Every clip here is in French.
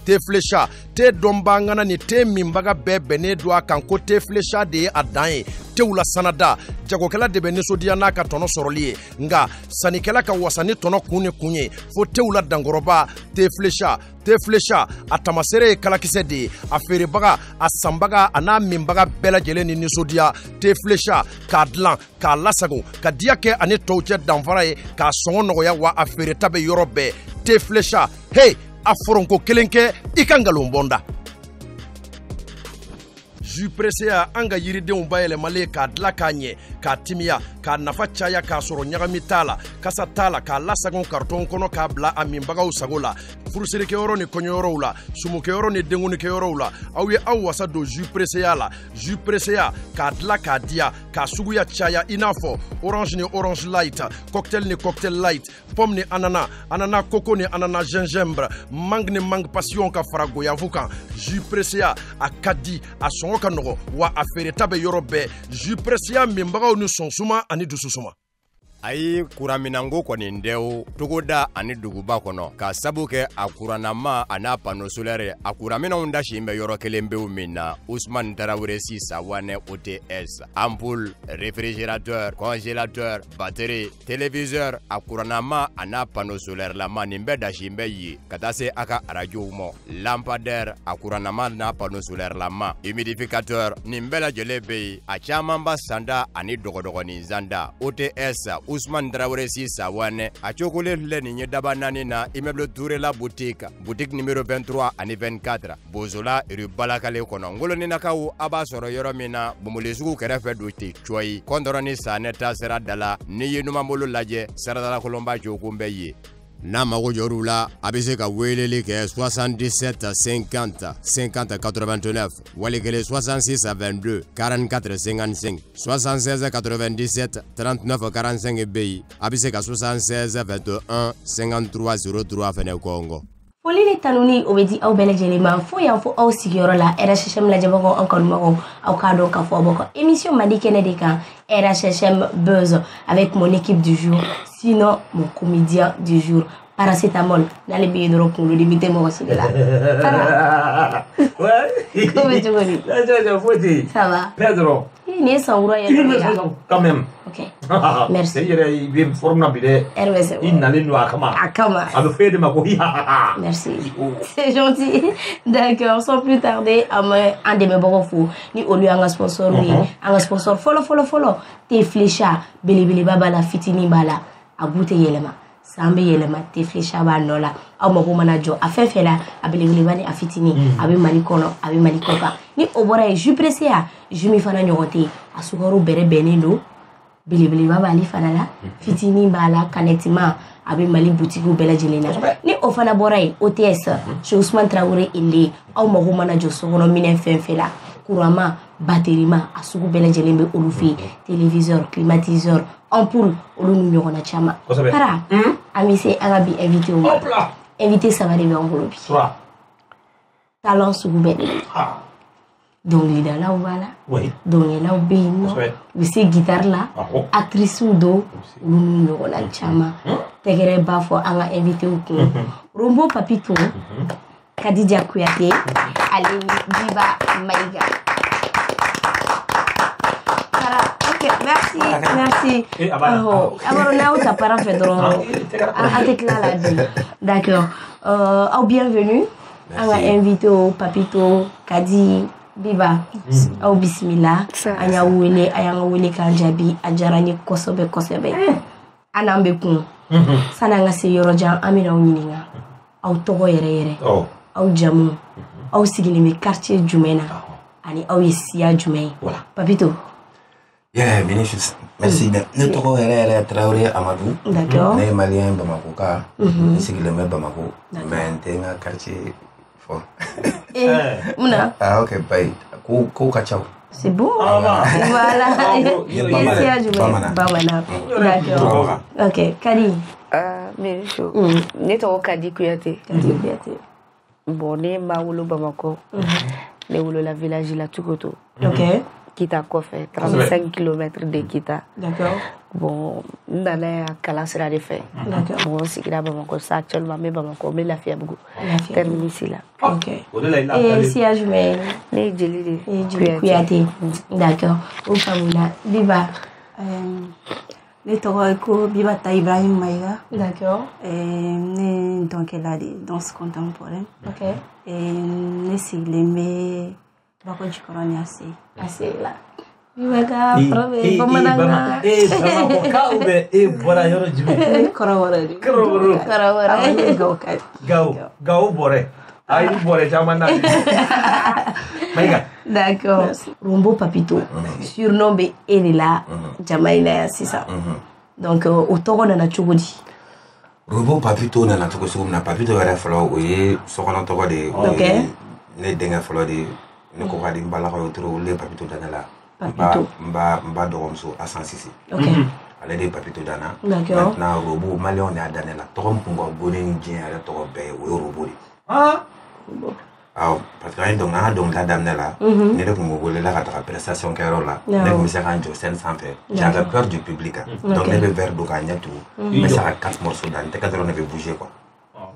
te flécha te dombangana ni te mimbaga bɛɛ do a kan ko te flécha de a dan ye tew la sanada jagokɛla de bɛ nisɔndiya n'a ka tɔnɔ sɔrɔli ye nga sanikɛla ka wasa ni tɔnɔ kun ni kun ye fo tew la dankɔrɔba te flécha a tamasere ye kalakisɛ de ye a feerebaga a sanbaga a n'a minbaga bɛɛ lajɛlen ni nisɔndiya te flécha k'a dilan k'a lasago ka diya kɛ ani tɔw cɛ danfara ye k'a sɔngɔ nɔgɔya wa a feereta bɛ yɔrɔ bɛɛ te flécha hey a foronko kelen kɛ i ka ngalon bɔnda jus pressé an ka yiridenw bayɛlɛmalen k'a dilan k'a ɲɛ k'a timiya k'a nafa caya k'a sɔrɔ ɲagami t'a la kasa t'a la k'a lasagon karton kɔnɔ k'a bila a minbagaw sago la furusirikɛyɔrɔ ni kɔɲɔyɔrɔw la sumukɛyɔrɔ ni denkunikɛyɔrɔw la aw ye aw wasa don jus pressé la jus pressé k'a dilan k'a diya k'a suguya caya i n'a fɔ orange ni orange light cocktail ni cocktail light pomme ni ananas ananas coco ni ananas gingembre mangue ni mangue passion ka fara goyavu kan jus pressé a ka di a sɔngɔ ka nɔgɔ wa a feereta bɛ yɔrɔ bɛɛ jus pressé minbagaw ni sɔnsuma ani dususuma ayi kuraminango kɔni dɛw togoda ani duguba kɔnɔ ka sabu kɛ a kuranama a n'a panneau solaire a kuraminanw dasi bɛ yɔrɔ kelen bew min na Ousmane Traoré si Sawane OTS ampoule réfrigérateur congélateur batterie téléviseur a kuranama a n'a panneau solaire lama nin bɛ dasi bɛ ye ka taa se a ka radiow ma lampadaire a kuranama n'a panneau solaire lama humidificateur nin bɛɛ lajɛlen bɛ ye a caman ba sanda ani dɔgɔdɔgɔnin zanda OTS Ousmane Traoré si Sawane a cokolen filɛ nin ye daba naani na immeuble Touré la boutique numéro 23 ani 24 Bozola rue Balakale kɔnɔ ngoloninakaw a b'a sɔrɔ yɔrɔ min na Bomoli sugu kɛrɛfɛ do te coyi kɔndɔrɔni Sanɛ ta sira dala ni ye numanbolo lajɛ saradala kolonba jokun bɛ ye n'a mago jɔr'u la a bɛ se ka weleli kɛ 77 50 50 89 wali kelen 66 22 44 55 76 97 39 45 bɛ yen a bɛ se ka 76 21 53 03 fɛnɛ kɔngɔ. Foli ni tanuni o bɛ di aw bɛɛ lajɛlen ma fo yan fo aw sigiyɔrɔ la RHM lajɛbagaw aw kanubagaw aw k'a dɔn k'a fɔ aw bɛ ka émission mandi kɛnɛ de kan RHM Buzz avec mon équipe du jour sinon mon comédien du jour Paracétamol n'allez bien de recours limiter moi aussi de là. Ouais. Comment tu vas? Ça va. Pedro. Il est sans roi. Quand même. Ok. Merci. Il est formidable. Il n'a rien à Akama. Akama. A fait de ma couille. Merci. C'est gentil. D'accord. Sans plus tarder, un de mes bons fous. Ni au lieu un sponsor, oui. Un sponsor. Follow. Te flécha. Beli baba la fitini bala. A goûter yelema. Sambe yelema te flécha ba nola aw mako mana jɔ a fɛn fɛn la a belebeleba ni a fitini a bɛ Mali kɔnɔ a bɛ Mali kɔ kan ni o bɔra ye jus pressé jus min fana ɲɔgɔn tɛ a sukaro bɛrɛ bɛnnen don belebeleba b'ale fana la fitini b'a la kanɛtima a bɛ Mali butigiw bɛɛ lajɛlen na ni o fana bɔra ye OTS chez Ousmane Traoré ele aw mako mana jɔ sokɔnɔ minɛn fɛn fɛn la courant batterie a sugu bɛɛ lajɛlen bɛ olu fɛ téléviseur climatiseur ampoule olu ni ɲɔgɔnna caman para an bɛ se an ka bi invité o ma invité saba de bɛ an bolo bi talent sugu bɛɛ de don dɔnkilidalaw b'a la dɔnkɛlaw bɛ yen nɔ u bɛ se guitare la actrices don olu ni ɲɔgɔnna caman tɛgɛrɛ b'a fɔ an ka invité kun Rombo Papito Kadija Kuyate ale ni Biba Maïga. Merci. Alors, là où tu as pas fait d'accord. Bienvenue. On va inviter au Papito Kadi Biba. Au Bismillah. Anya wele kanjabi ajarani kosobe. Anambe kun. Sananga se yorojan amina unyinga. Au togo yere. Au jamu. Au sigilimi quartier jumena. Ani au yesia jumei. Papito. Yeah, Vinicius. Merci. Nous sommes Traoré Amadou. D'accord. Nous sommes Maliens Bamako. Nous sommes Bamako. Mais nous sommes quartier fort. Ah, ok, bye. C'est bon. Voilà. Bamana. D'accord. Ok, Kadi. Vinicius. Nous sommes Kadi Kuyate. Bon, nous sommes Bamako. Nous sommes la village de la Tukoto. Ok. Kita kɔfɛ 35 km de Kita. D'accord. Bon, n nana kalan sira de fɛ. Bon, n sigira Bamakɔ sa actuellement n bɛ Bamakɔ n bɛ Lafiyabugu. Terminus la. Ok. Et siya jumɛn? Ne ye Jeli de ye. Jeli Kuyate. D'accord. O faamuna. Biba. Ne tɔgɔ ye ko Bibata Ibrahim Maïga. D'accord. Ne dɔnkɛla de danse contemporaine. Ok. Ne sigilen bɛ Bako Jikɔrɔ ni Ase. Ase la. Biba bamanankan. Bamakɔkaw bɛ e bɔra yɔrɔ jumɛn? Kɔrɔbɔrɔ de. Kɔrɔbɔrɔ. Gawo bɔrɛ. Ayi bɔrɛ caman na. Maïga. D'accord. Rombo Papito. Surnom bɛ e de la jama in na yan sisan. Donc o tɔgɔ nana cogo di? Rombo Papito nana cogo sugu min na. Papito yɛrɛ fɔlɔ o ye sokɔnɔ tɔgɔ de ye. Ok. Ne denkɛ fɔlɔ de ne ko ka di n balakaw ye toro olu ye Papito danne la. Papito. N ba dɔgɔmuso Asan Sisi. Ok. Ale de ye Papito danna. D'accord. Maintenant Robo maliyɛnw de y'a danne la. Tɔgɔ min kun ka bon ni diɲɛ yɛrɛ tɔgɔ bɛɛ ye o ye Robo de. Awɔ parce que an ye dɔnkilida daminɛ la ne de kun bɛ welela ka taga prestation kɛyɔrɔ la ne kun bɛ se ka n jɔ scène sanfɛ j'avais peur du public donc ne bɛ verre don k'a ɲɛ tugu n bɛ se ka 4 morceaux da n tɛgɛ dɔrɔn ne bɛ bouger quoi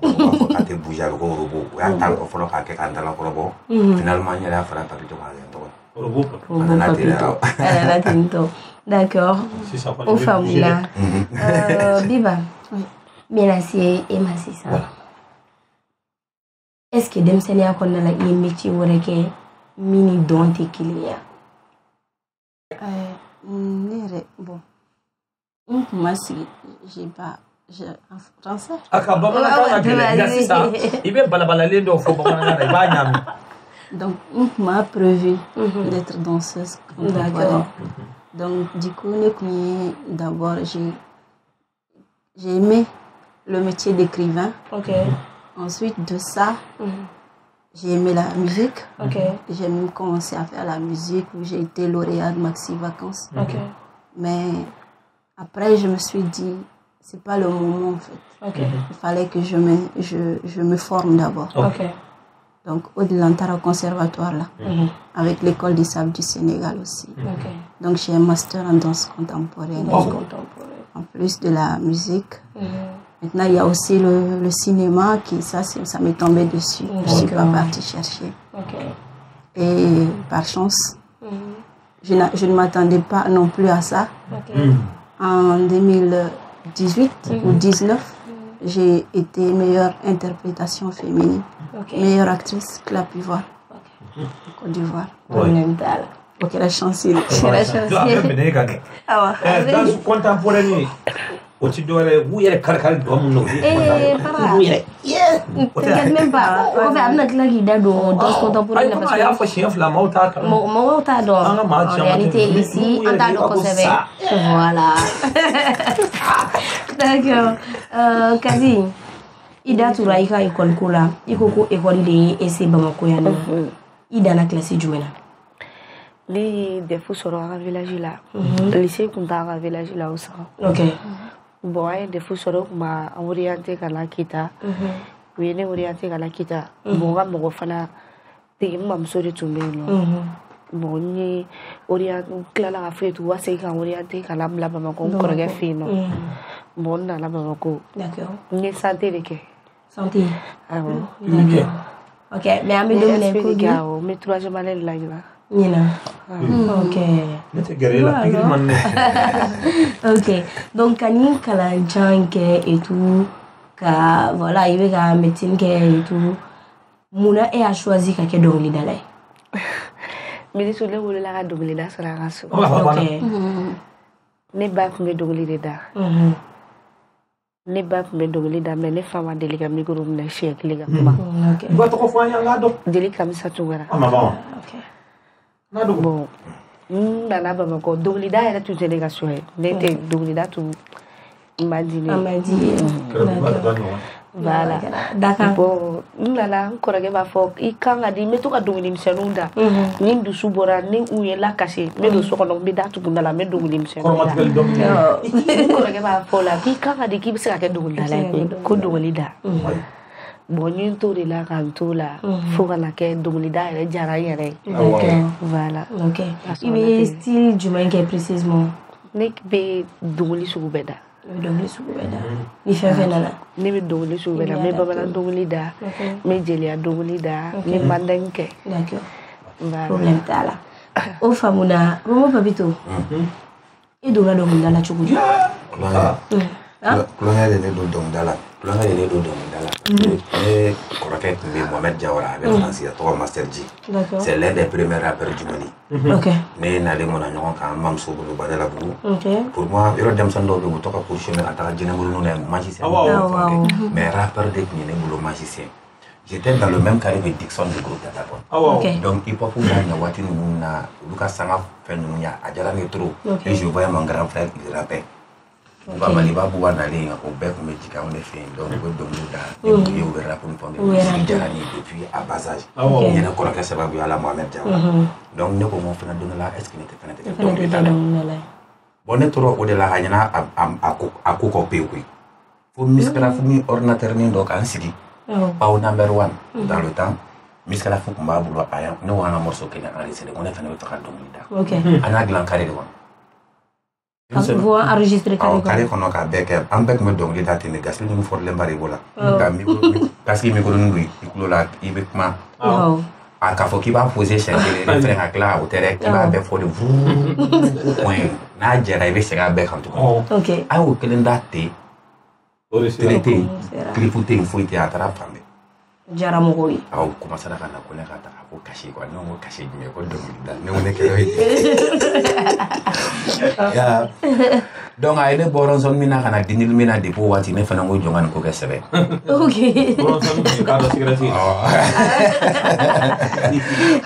u b'a fɔ k'a tɛ bouger a bɛ ko Robo o y'a ta fɔlɔ k'a kɛ k'an dalakɔrɔbɔ finalement n yɛrɛ y'a fara Papito k'a kɛ n tɔgɔ Rombo Papito. Elle a tinto. D'accord. O faamuna. Biba. Mina si e ma sisan. Est-ce que denmisɛnninya kɔnɔna la i ye métier wɛrɛ kɛ min ni dɔn tɛ kelen ye? Ne yɛrɛ bon n kun ma sigi en français. A ka bamanankan ka gɛlɛn nka sisan i bɛ balabalalen dɔw fɔ bamanankan na i b'a ɲami. Donc n kun m'a prévu d'être danseuse contemporaine. Donc du coup ne kun ye d'abord j'ai aimé le métier d'écrivain. Ok. Ensuite de ça, j'ai aimé la musique. Ok. J'ai même commencé à faire la musique où j'ai été lauréate Maxi Vacances. Ok. Mais après, je me suis dit, c'est pas le moment en fait. Ok. Il fallait que je me forme d'abord. Ok. Donc au Delantara conservatoire là, avec l'école des sables du Sénégal aussi. Ok. Donc j'ai un master en danse contemporaine. En plus de la musique. Maintenant, il y a aussi le cinéma qui, ça m'est tombé dessus. Je ne suis pas partie chercher. Okay. Et par chance, je ne m'attendais pas non plus à ça. Okay. En 2018 ou 2019, j'ai été meilleure interprétation féminine, meilleure actrice que la Pivoire, Côte d'Ivoire. Ok, la chance. La chance. Danse contemporaine. O ti dɔwɛrɛ u yɛrɛ kari dɔ mun na o ye u yɛrɛ t'inquiète même pas en fait a bɛna tila k'i da don danse contemporaine parce que a y'a fɔ siɲɛ fila maaw t'a dɔn mɔgɔw t'a dɔn en réalité ici an t'a dɔn kosɛbɛ voilà d'accord Kadi i da tura i ka école ko la i ko ko école de ye ese Bamako yan nɔ i danna classe jumɛn na ne ye defu sɔrɔ a ka village la lycée kun t'a ka village la o sɔrɔ ok bon an ye defu sɔrɔ o kun b'a orienté ka na Kita u ye ne orienté ka na Kita bon n ka mɔgɔ fana tigi n mamuso de tun bɛ yen nɔ bon n ye tilala ka foyi tugun u ka segin ka orienté ka na bila Bamako n kɔrɔkɛ fɛ yen nɔ bon n nana Bamako n ye santé de kɛ santé awɔ ok mais an bɛ don min na i ko bi n bɛ troisième année de la ɲinan Nina. Ok. Ok. Donc, quand il y a un gens et tout, voilà, il y a un médecin et tout, Mouna a choisi quelque chose de là. Mais je voulais la dongli da sur la race. Ok. Ne ba kun be dongli da. Ne ba kun be dongli da mais ne fama deli ka micro na chien kliga kuma. Ok. Ba to ko fo anya nga do. Deli kam sa tungara. Ok. Bon, nana Bamako dongli da yɛrɛ tun tɛ ne ka so ye ne tɛ dongli da tun m'a di ne. On m'a dit. Voilà. D'accord. Bon, nana n kɔrɔkɛ b'a fɔ i kan ka di n bɛ to ka dongili misɛnninw da ni n dusu bɔra ni u ye lakasi n bɛ don so kɔnɔ n bɛ da tugun da la n bɛ dongili misɛnninw da n kɔrɔkɛ b'a fɔ o la k'i kan ka di k'i bɛ se ka kɛ dongilidala ye ko dongili da bon n ye n t'o de la k'an t'o la fo ka na kɛ dɔnkilida yɛrɛ diyara n yɛrɛ ye voilà ok i bɛ style jumɛn kɛ précisément ne bɛ dɔnkili sugu bɛɛ da i bɛ dɔnkili sugu bɛɛ da ni fɛn fɛn nana ne bɛ dɔnkili sugu bɛɛ da n bɛ bamanan dɔnkili da n bɛ jeliya dɔnkili da n bɛ mandingue kɛ d'accord problème t'a la o faamuna Momo Papito i donna dɔnkilida la cogo di kulonkɛ de ne don dɔnkilida la kulonkɛ de ne don dɔnkilida la ne kɔrɔkɛ tun bɛ Mohamed Diawara a bɛ Faransi a tɔgɔ Master G c'est l'un des premiers rappeurs du Mali ne nalen mɔna ɲɔgɔn kan n bamuso bolo Badalabugu pour moi yɔrɔ denmisɛnnin dɔw bɛ yen u bɛ to ka positionner ka taga jinɛbolo na magicien mais rappeur de tun ye ne bolo magicien j'étais dans le même carré de Dixon de groupe Dataton donc hip hop n'a ɲɛ waati ninnu na olu ka sanga fɛn ninnu a diyara ne trop et je voyais mon grand frère il rappait Maliba Bouba nalen o bɛɛ tun bɛ jigin anw de fɛ yen donc u bɛ dɔnkiliw da u ye u bɛ rap ni fɛnw de musique diyara ne ye depuis à bas âge n yɛrɛ kɔrɔkɛ sababu ye ala Mohamed Diawara donc ne ko n ko fana don dɔ la est ce que ne tɛ fana tɛ kɛ dɔnkilida la bon ne tora o de la a ɲɛna a ko kɔ pewu koyi fo miskalafu ni ordinateur ni dɔ k'an sigi Pau number 1 dans le temps miskalafu tun b'a bolo a ne ko an ka morceau kelen enregistré ko ne fana bɛ fɛ ka dɔnkili da an y'a dilan carré de kɔnɔ vous enregistrez carré kɔnɔ k'a bɛɛ kɛ an bɛɛ tun bɛ dɔnkili da ten de gasili ninnu fɔrilen ba de b'o la parce que micro ninnu don i kulo la i bɛ kuma a k'a fɔ k'i b'a posé siɲɛ kelen ne fɛnɛ ka tila o tɛ dɛ k'i b'a bɛɛ fɔ de vuu point n'a jɛra i bɛ segin a bɛɛ kan tuguni a y'o kelen da ten télé tɛ yen clip tɛ yen foyi tɛ yen a taara fan bɛɛ jara mɔgɔw ye aw commencera ka na ko ne ka taga ko kasi quoi ne ko kasi jumɛn ko dɔnkilida ne ko ne kɛ donc a ye ne bɔ rɔnsɔn min na ka na dinili min na depuis o waati ne fana ko jɔn ka nin ko kɛ sɛbɛ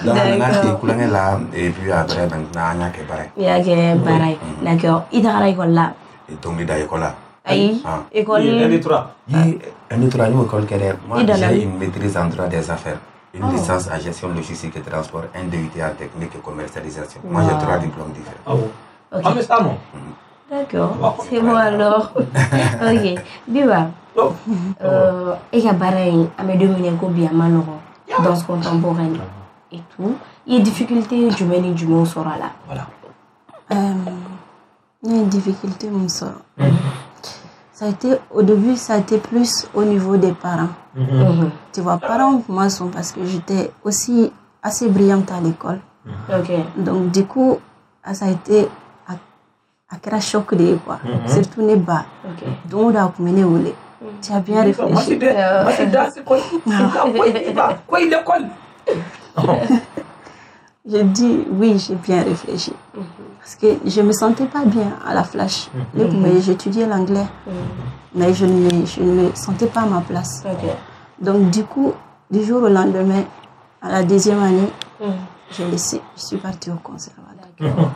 donc an nana ten kulonkɛ la et puis après maintenant an y'a kɛ baara ye i y'a kɛ baara ye d'accord i tagara école la dɔnkilida école la ayi école un deux trois yo école kɛra moi j'ai une maîtrise en droit des affaires une licence en gestion logistique et transport un DUT en technique et commercialisation moi j'ai 3 diplômes différents d'accord c'est bon alors ok Biba e ka baara in an bɛ don min ko bi a ma nɔgɔn danse contemporaine et tout i ye difficulté jumɛn ni jumɛnw sɔrɔ a la il y a une difficulté mon sort. Ça a été, au début, ça a été plus au niveau des parents. Tu vois, parents, moi, sont parce que j'étais aussi assez brillante à l'école. Donc, du coup, ça a été à quel choc de quoi. Surtout les bas. Donc, on a commencé tu as bien réfléchi. Je dis oui, j'ai bien réfléchi. Parce que je ne me sentais pas bien à la flash. J'étudiais l'anglais, mais je ne me sentais pas à ma place. Donc du coup, du jour au lendemain, à la 2e année, j'ai laissé. Je suis partie au conservatoire.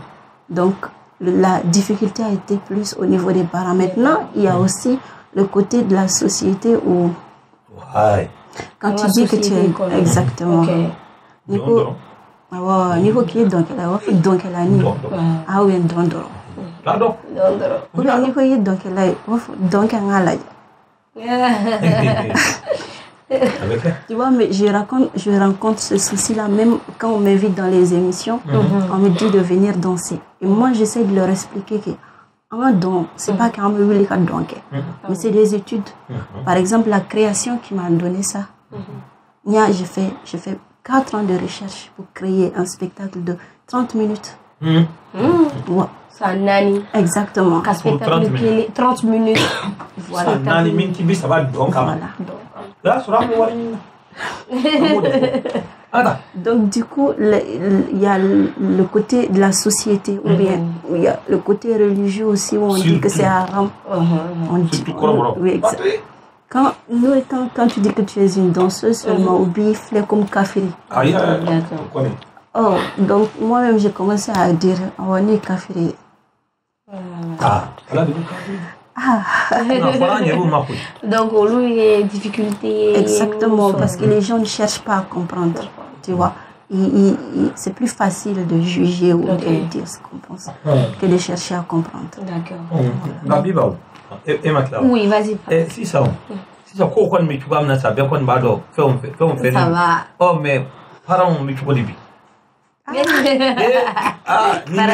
Donc la difficulté a été plus au niveau des parents. Maintenant, il y a aussi le côté de la société où... Quand tu dis que tu es... Exactement. Nico, niveau qui est donc elle a ni ah oui dondoro ou bien niveau qui est donc elle a donc tu vois mais je rencontre ce souci là même quand on m'invite dans les émissions on me dit de venir danser et moi j'essaie de leur expliquer que un don c'est pas qu'un me voulait qu'un don mais c'est des études par exemple la création qui m'a donné ça j'ai fait 4 ans de recherche pour créer un spectacle de 30 minutes. Ça nani. Exactement. Un spectacle de 30 minutes. Voilà. Ça nani minti ça va donc. Voilà. Là, sur donc du coup, il y a le côté de la société ou bien il y a le côté religieux aussi où on dit que c'est haram. On dit oui, exact. Quand tu dis que tu es une danseuse seulement ou bifle comme kafiri. Oh, donc moi-même j'ai commencé à dire on est kafiri. Donc il y a des difficultés. Exactement, parce que les gens ne cherchent pas à comprendre. Tu vois, c'est plus facile de juger ou de dire ce qu'on pense que de chercher à comprendre. D'accord. Oui, vas-y. Si ça, Si ça quoi mais tu vas me ça bien qu'on va do fait Ça va. Oh mais parents mais tu vois dibi. Ni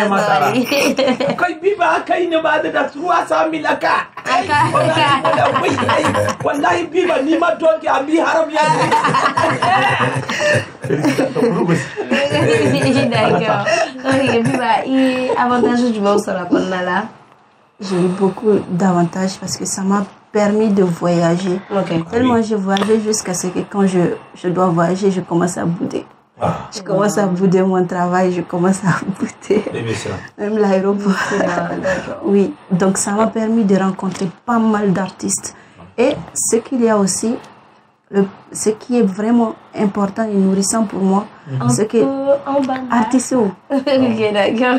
ma sara. Kai biba kai ne ba da 300,000 aka. Wallahi biba ni ma doki abi haram ya. D'accord. Donc, biba avantage du bon sur la là. J'ai eu beaucoup d'avantages parce que ça m'a permis de voyager. Tellement je voyageais jusqu'à ce que quand je dois voyager, je commence à bouder. Je commence à bouder mon travail, je commence à bouder même l'aéroport. Oui, donc ça m'a permis de rencontrer pas mal d'artistes. Et ce qu'il y a aussi, ce qui est vraiment important et nourrissant pour moi, c'est que artistes. Ok, d'accord.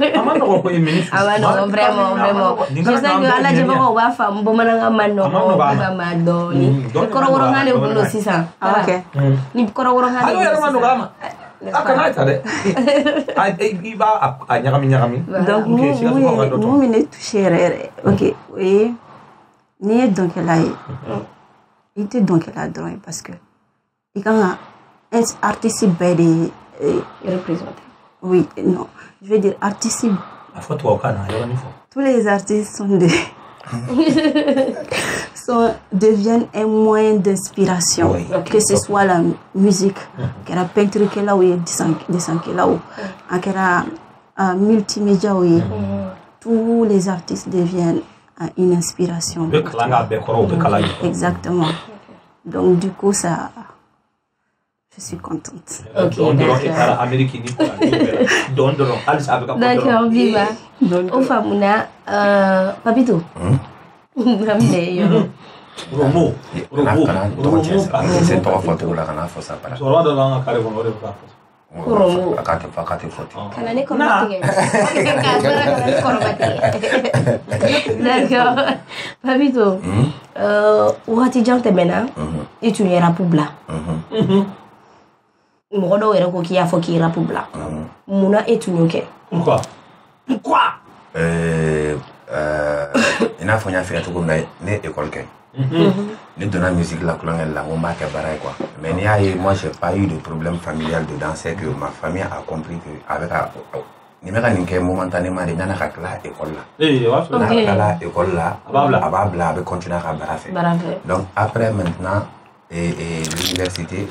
Vraiment. Je sais que à la Java, on va faire un bon management. Donc, nous, nous touché. Ok, oui. Ni donc là, il était donc là droit parce que il y a un artiste bête représenté. Oui, non, je veux dire artiste. Tous les artistes deviennent un moyen d'inspiration, que ce soit la musique, que la peinture que là où il y a dessin que là où, que la multimédia où tous les artistes deviennent une inspiration. Exactement. Donc du coup ça, je suis contente. Ok, d'accord, viva. Au Famuna, Papito. Romo. C'est trois fois tout là, faut ça para. Romo. Akate foti. Kanane koromati. D'accord. Papito. Wakati jang temena, itu ni rapubla. Mɔgɔ dɔw yɛrɛ ko k'i y'a fɔ k'i rapubla. Munna e tun y'o kɛ? Pourquoi? I n'a fɔ n y'a f'i ye cogo min na ne école kɛ. Ne donna musique la kulonkɛ la n ko n b'a kɛ baara ye quoi. Mais n'i y'a ye moi j'ai pas eu de problème familial dedans, c'est que ma famille a compris que avec ni bɛ ka nin kɛ momentanément de ɲana ka tila école la. N'a tilala école la, a b'a bila a bɛ continuer a ka baara fɛ. Donc après maintenant l'université,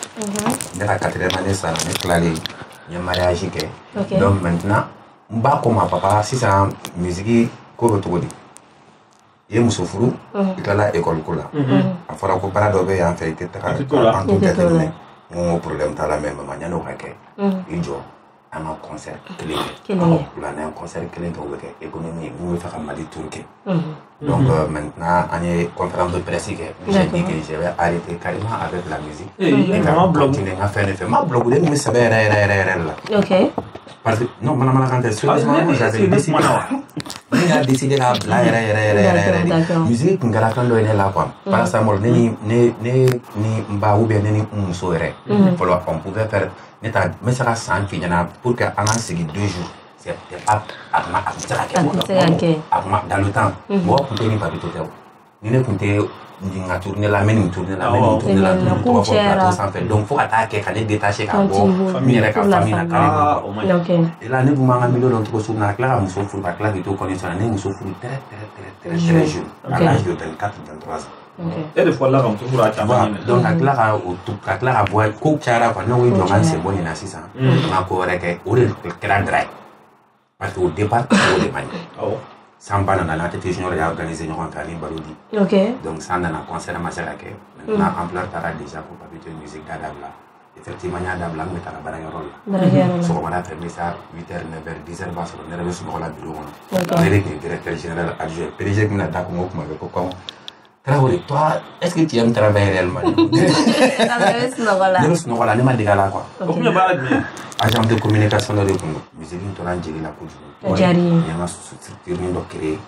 ne ka 4e année sara ne tilalen n ye mariage kɛ. Donc maintenant n b'a ko ma papa sisan musique ko bɛ cogo di? I ye muso furu i tilala école ko la. A fɔra ko baara dɔ bɛ yan fɛ i tɛ taga an t'o jateminɛ. N ko problème t'a la mais maman ɲani o ka kɛ i jɔ an ka concert kelen kɛ. Wula n'an ye concert kelen kɛ o bɛ kɛ économie mun bɛ fɛ ka Mali tour kɛ. Donc maintenant an ye conférence de presse kɛ. J'ai dit que je vais arrêter carrément avec la musique. Et ka continuer n ka fɛn de fɛ. N ma blogu de n kun bɛ sɛbɛn yɛrɛ la. Ok. Parce que non manamana kan tɛ sérieusement j'avais décidé. Ne y'a décidé k'a bila yɛrɛ. Musique kun kɛra fɛn dɔ ye ne la quoi. Par exemple ne ni n ba ou bien ne ni n muso yɛrɛ. Fɔlɔ on pouvait faire ne ta n bɛ se ka san f'i ɲɛna pour que an ka sigi 2 jours. C'est pas a kun bɛ se ka kɛ. A kun dans le temps. Mɔgɔ kun tɛ ni Papito tɛ o. Ni ne kun tɛ n ka tourner la, n bɛ nin tourner la, n bɛ nin tourner la, tɔgɔ fɔ plateau sanfɛ. Donc fo ka taa kɛ ka ne détacher ka bɔ min yɛrɛ ka famille la carrément. Et là ne kun b'an ka milieu dɔn cogo sugu min na a tila ka muso furu ka tila k'i to condition na ne ye muso furu très jeune à l'âge de 24-23 ans. E de fɔlɔla ka muso furu a caman ɲɛna. Donc ka tila ka bɔ ko cayara quoi ne ko i jɔ ka n sen bɔ nin na sisan n ka ko wɛrɛ kɛ o de kɛra dra ye parce que au départ o de man ɲi. Samba nana n'a tɛ junior y'a organisé ɲɔgɔn fɛ ani Balodi. Donc san nana concert ma se ka kɛ. Maintenant ampleur taara déjà ko Papito musique da dabila. Effectivement n y'a dabila n kun bɛ taga baarakɛyɔrɔ la. Sɔgɔmada fɛ n bɛ se 8h 9h 10h b'a sɔrɔ ne yɛrɛ bɛ sunɔgɔ la bureau kɔnɔ. Ne de tun ye directeur général adjoint. PDG kun bɛna da kun ko kuma bɛ ko kɔn. Traoré, toi, est-ce que tu aimes travailler réellement? Ne bɛ sunɔgɔ la ne ma dege a la quoi. O kun ye baara jumɛn ye? Agent de communication dɔ de kun don. Musique in tora n jigi la kojugu. Jari. N ye n ka structure dɔ créer.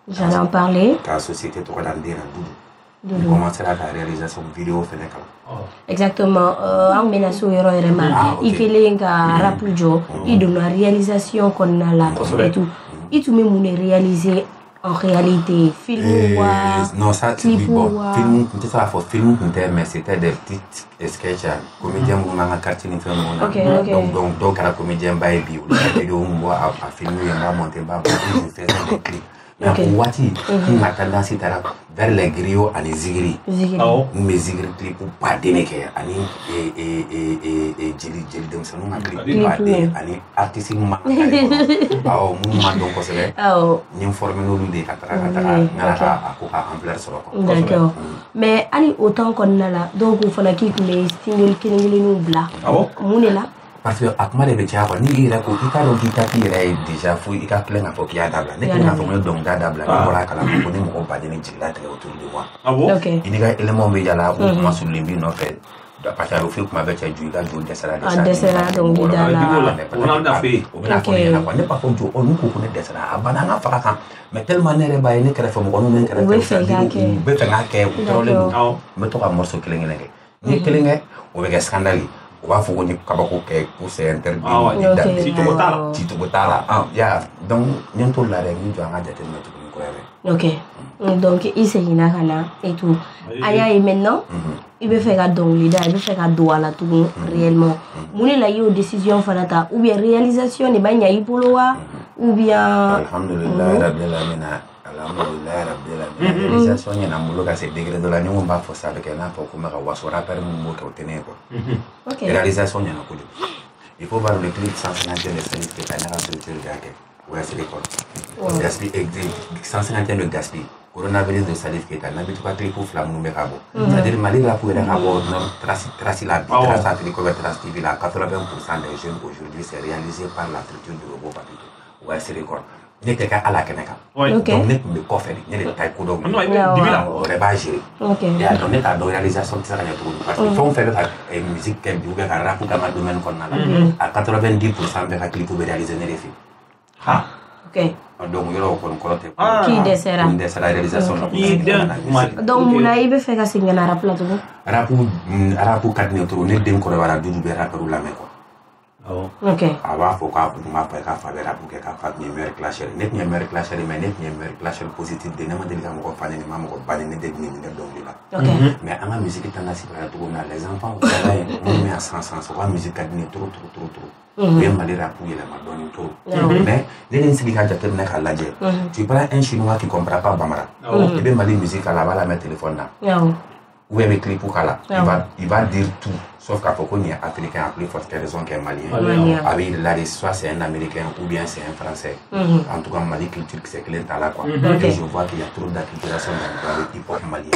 J'allais en parler. Ka société tɔgɔ da n den na Dudu. N commencé la ka réalisation vidéo fɛnɛ kalan. Exactement. An bɛna se o yɔrɔ yɛrɛ ma. I kɛlen ka rap jɔ, i donna réalisation kɔnɔna la et tout. I tun bɛ mun de réaliser en réalité? Film ou non, ça, c'est clip bon. ou Film, film, mais c'était des petits sketchs. Comédien, mon maman, quartier, donc, à la comédien, baby, ou à filmer, on va monter, je faisais des clips. Mais pour Wati, on a tendance vers les griots à les zigri. Mais zigri clip pour pas dénéquer. Et Jelly Dem, ça nous a clip pas des artistes. Donc, d'accord. Mais allez autant qu'on a là, donc il faut que les singles qui nous blanc. On est là. Parce que à comment les bêtises ni il a coupé car on dit qu'il est déjà fou il a plein à faut a d'abla n'est pas pour donc d'abla voilà que la connaît mon pas de là très autour de moi. Ah bon? Il y a élément mais il y a là où moi sur limbi non fait parce que au fait que ma bêtise du gars du dessert donc il a là on a fait on n'est pas comme on nous connaît dessert à banana faka mais tellement n'est pas une que on nous que oui fait mais toi morceau que ni kelenge on va scandale on va faire une kabako pour c'est interdit si tu botala ya donc bientôt la règle nous doit être ok donc il s'est inakana et tout aya et maintenant il veut faire donc il veut faire doigt là tout réellement mouni la yo décision fanata ou bien réalisation ne banya ipoloa ou bien alhamdulillah rabbil alamin alhamdulillah rabbil alamin réalisation ni na muluka c'est degré de la ni on va faire ça avec un pour comme wasora per mu ko tenir quoi ok réalisation ni na ko il faut voir le clip sans signature de service que caméra structure gake ouais c'est l'école gaspille sans signature de gaspille coronavirus de Salif Keita n'habite pas clip pour flamme numérique c'est-à-dire Mali la pour les rapports trace la trace à trace TV là 80% des jeunes aujourd'hui c'est réalisé par la structure du robot papito ouais c'est l'école ne quelqu'un à la Keneka donc ne me coffre ne les taille coudon non on va gérer et à donner ta réalisation ça gagne tout parce qu'il faut faire la musique qu'elle dit ou bien rap ou dans le domaine qu'on a à 90% de la clip pour réaliser les films ok donc il y a qui dessert la réalisation donc mon aïe fait que c'est un rap là tout rap ou quatre neutres ne dem ko wala du be rap ou la me quoi ok ava faut quoi ma pas ka faire rap que ka faire meilleur clasher net meilleur clasher mais net meilleur clasher positif de nama delika mo ko fane ni mama ko bani ne de ni donc là ok mais en musique tendance pour tout on a les enfants on met à 100 soit musique cadine trop bien malé rap ou il a donné trop mais les insignes quand tu n'as qu'à la dire tu prends un chinois qui comprend pas bambara et bien malé musique à la bala mettre téléphone là ou bien clip pour là il va dire tout sauf qu'à faut qu'on y africain à plus forte raison qu'un malien avec là soit c'est un américain ou bien c'est un français en tout cas Mali culture c'est clair là quoi et je vois qu'il y a trop d'acculturation dans le hip hop malien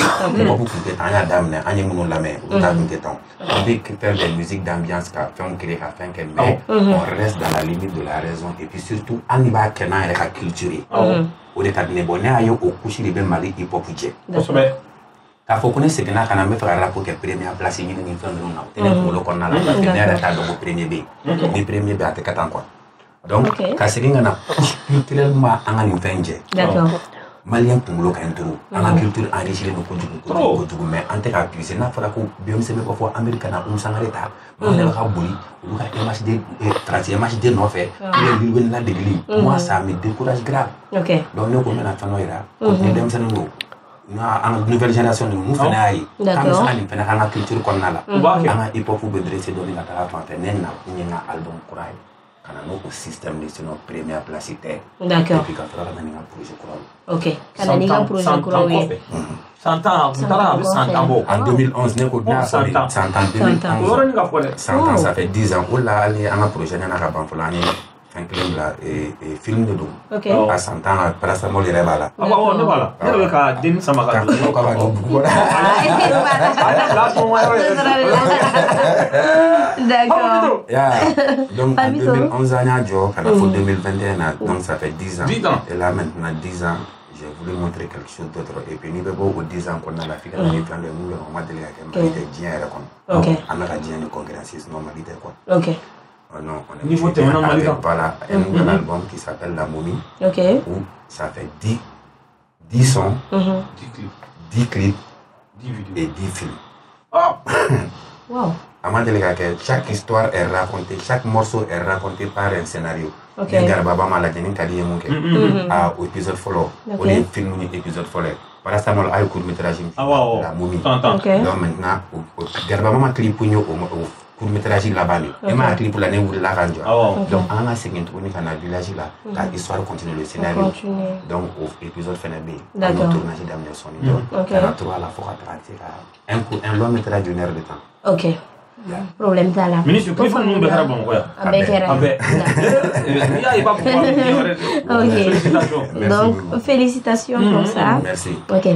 beaucoup de temps il y a dame on y mon la main ou dans le temps on veut faire des musiques d'ambiance qu'a fait on crée afin que mais on reste dans la limite de la raison et puis surtout on y va qu'un avec la culture au décadine bonnet ayo au coucher les Mali hip hop k'a fɔ ko ne seginna ka na n bɛ fɛ ka rap kɛ première place ɲini ni fɛn ninnu na o tɛ ne kunkolo kɔnɔna la parce que ne yɛrɛ t'a dɔn ko premier bɛ yen ni premier bɛ yen a tɛ kɛ tan quoi donc ka segin ka na culturellement an ka nin fɛn jɛ maliyɛn kunkolo ka ɲi trop an ka culture enrichie don kojugu mais an tɛ k'a puiser n'a fɔra ko BMC bɛ bɔ fɔ Amérique na Umu Sangare ta maa ne bɛ ka boli olu ka MHD nɔfɛ ou bien Lil la degeli moi ça me décourage grave donc ne ko n bɛna fɛn dɔ yira ni denmisɛnnin don en nouvelle génération nous faisons aïe comme ça ni fena kana culture qu'on a là ana hip hop be dresser donner la tara fante nenna nyina album kurai kana no système de notre première place était d'accord puis quand on a un projet kurai ok kana ni un projet kurai 100 ans en 2011 ne ko na 100 ans ça fait 10 ans ou là ali un projet na ka ban fulani un film là et film de dom à 100 ans paracetamol les là ah bon ne voilà ne ka din sama ka ko ka do voilà d'accord donc en 2011 an jo kana pour 2021 donc ça fait 10 ans et là maintenant 10 ans j'ai voulu montrer quelque chose d'autre et puis ni be bo 10 ans qu'on a la fille dans les plans de nous on m'a dit que c'est bien recon amaka bien de congressiste normalité quoi ok non, on est un album qui s'appelle La Momie où ça fait 10 sons 10 clips 10 vidéos et 10 films wow. chaque histoire est racontée, chaque morceau est raconté par un scénario. Au épisode follow, au film épisode follow. Par exemple, il y a un court-métrage, la momie. Donc maintenant, Garbama clip au court-métrage là-bas. Et ma clip pour l'année où la radio. Donc, on a segmenté dans le village là, l'histoire continue le scénario. Donc, au épisode final, on a tourné dans le son. Donc, on a trouvé à la fois un long métrage d'une heure de temps. Ok. Problème ça là. Ministre, pourquoi vous ne faites pas bon quoi? Donc, félicitations pour ça. Merci. Ok.